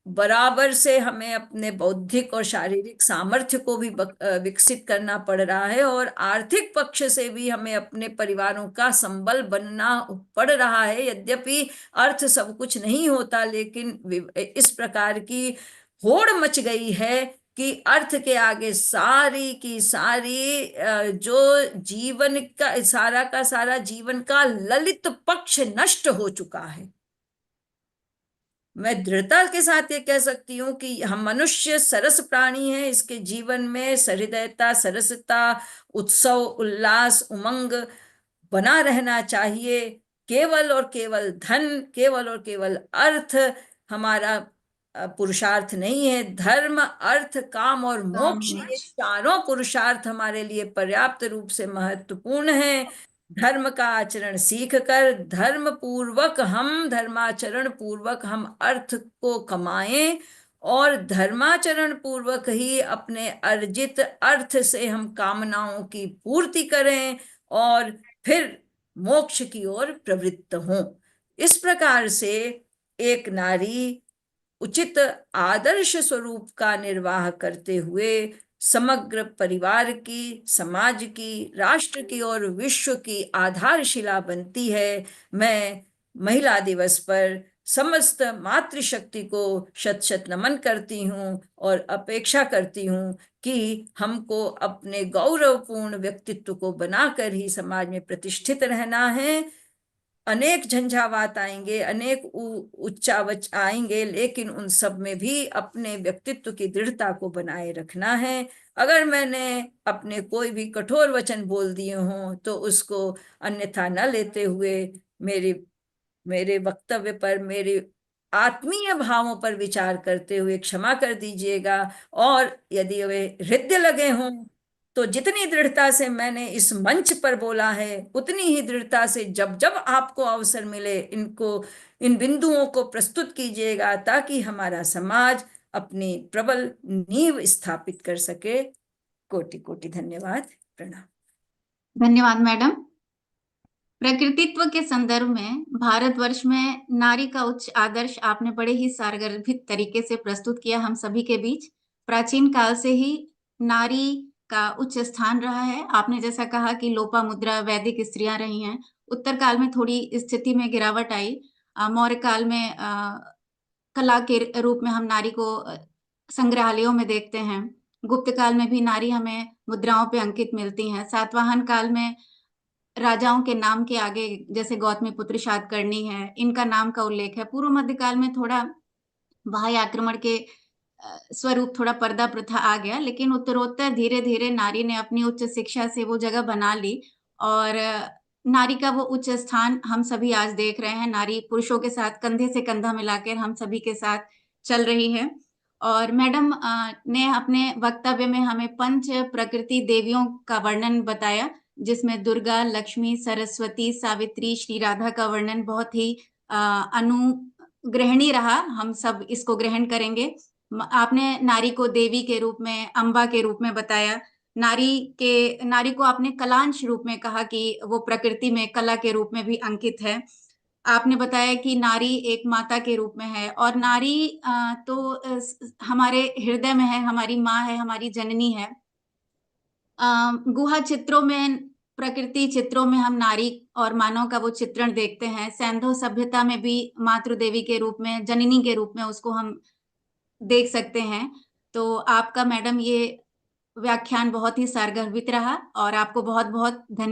बराबर से हमें अपने बौद्धिक और शारीरिक सामर्थ्य को भी विकसित करना पड़ रहा है, और आर्थिक पक्ष से भी हमें अपने परिवारों का संबल बनना पड़ रहा है। यद्यपि अर्थ सब कुछ नहीं होता, लेकिन इस प्रकार की होड़ मच गई है कि अर्थ के आगे सारी की सारी जो जीवन का सारा जीवन का ललित पक्ष नष्ट हो चुका है। मैं दृढ़ता के साथ ये कह सकती हूँ कि हम मनुष्य सरस प्राणी हैं। इसके जीवन में सहृदयता, सरसता, उत्सव, उल्लास, उमंग बना रहना चाहिए। केवल और केवल धन, केवल और केवल अर्थ हमारा पुरुषार्थ नहीं है। धर्म, अर्थ, काम और मोक्ष, ये चारों पुरुषार्थ हमारे लिए पर्याप्त रूप से महत्वपूर्ण है। धर्म का आचरण सीख कर धर्माचरण पूर्वक हम अर्थ को कमाएं, और धर्माचरण पूर्वक ही अपने अर्जित अर्थ से हम कामनाओं की पूर्ति करें और फिर मोक्ष की ओर प्रवृत्त हों। इस प्रकार से एक नारी उचित आदर्श स्वरूप का निर्वाह करते हुए समग्र परिवार की, समाज की, राष्ट्र की और विश्व की आधारशिला बनती है। मैं महिला दिवस पर समस्त मातृशक्ति को शत शत नमन करती हूँ और अपेक्षा करती हूँ कि हमको अपने गौरवपूर्ण व्यक्तित्व को बनाकर ही समाज में प्रतिष्ठित रहना है। अनेक झंझावात आएंगे, अनेक उच्चावच आएंगे, लेकिन उन सब में भी अपने व्यक्तित्व की दृढ़ता को बनाए रखना है। अगर मैंने अपने कोई भी कठोर वचन बोल दिए हों तो उसको अन्यथा न लेते हुए मेरे मेरे वक्तव्य पर, मेरे आत्मीय भावों पर विचार करते हुए क्षमा कर दीजिएगा। और यदि वे हृदय लगे हों तो जितनी दृढ़ता से मैंने इस मंच पर बोला है उतनी ही दृढ़ता से जब जब आपको अवसर मिले इन बिंदुओं को प्रस्तुत कीजिएगा, ताकि हमारा समाज अपनी प्रबल नींव स्थापित कर सके। कोटि कोटि धन्यवाद, प्रणाम। धन्यवाद मैडम। प्रकृतित्व के संदर्भ में भारतवर्ष में नारी का उच्च आदर्श आपने बड़े ही सारगर्भित तरीके से प्रस्तुत किया हम सभी के बीच। प्राचीन काल से ही नारी का उच्च स्थान रहा है। आपने जैसा कहा कि लोपामुद्रा वैदिक स्त्रियां रही हैं, उत्तर काल में थोड़ी स्थिति में गिरावट आई, मौर्य काल में कला के रूप में हम नारी को संग्रहालयों में देखते हैं, गुप्त काल में भी नारी हमें मुद्राओं पे अंकित मिलती हैं, सातवाहन काल में राजाओं के नाम के आगे जैसे गौतमी पुत्र शातकर्णी है, इनका नाम का उल्लेख है। पूर्व मध्यकाल में थोड़ा बाह्य आक्रमण के स्वरूप थोड़ा पर्दा प्रथा आ गया, लेकिन उत्तरोत्तर धीरे धीरे नारी ने अपनी उच्च शिक्षा से वो जगह बना ली और नारी का वो उच्च स्थान हम सभी आज देख रहे हैं। नारी पुरुषों के साथ कंधे से कंधा मिलाकर हम सभी के साथ चल रही है। और मैडम ने अपने वक्तव्य में हमें पंच प्रकृति देवियों का वर्णन बताया, जिसमें दुर्गा, लक्ष्मी, सरस्वती, सावित्री, श्री राधा का वर्णन बहुत ही अनुग्रहणीय रहा। हम सब इसको ग्रहण करेंगे। आपने नारी को देवी के रूप में, अम्बा के रूप में बताया। नारी को आपने कलांश रूप में कहा कि वो प्रकृति में कला के रूप में भी अंकित है। आपने बताया कि नारी एक माता के रूप में है, और नारी तो हमारे हृदय में है, हमारी माँ है, हमारी जननी है। गुहा चित्रों में, प्रकृति चित्रों में हम नारी और मानव का वो चित्रण देखते हैं। सैंधव सभ्यता में भी मातृ देवी के रूप में, जननी के रूप में उसको हम देख सकते हैं। तो आपका मैडम ये व्याख्यान बहुत ही सारगर्भित रहा और आपको बहुत बहुत धन्यवाद।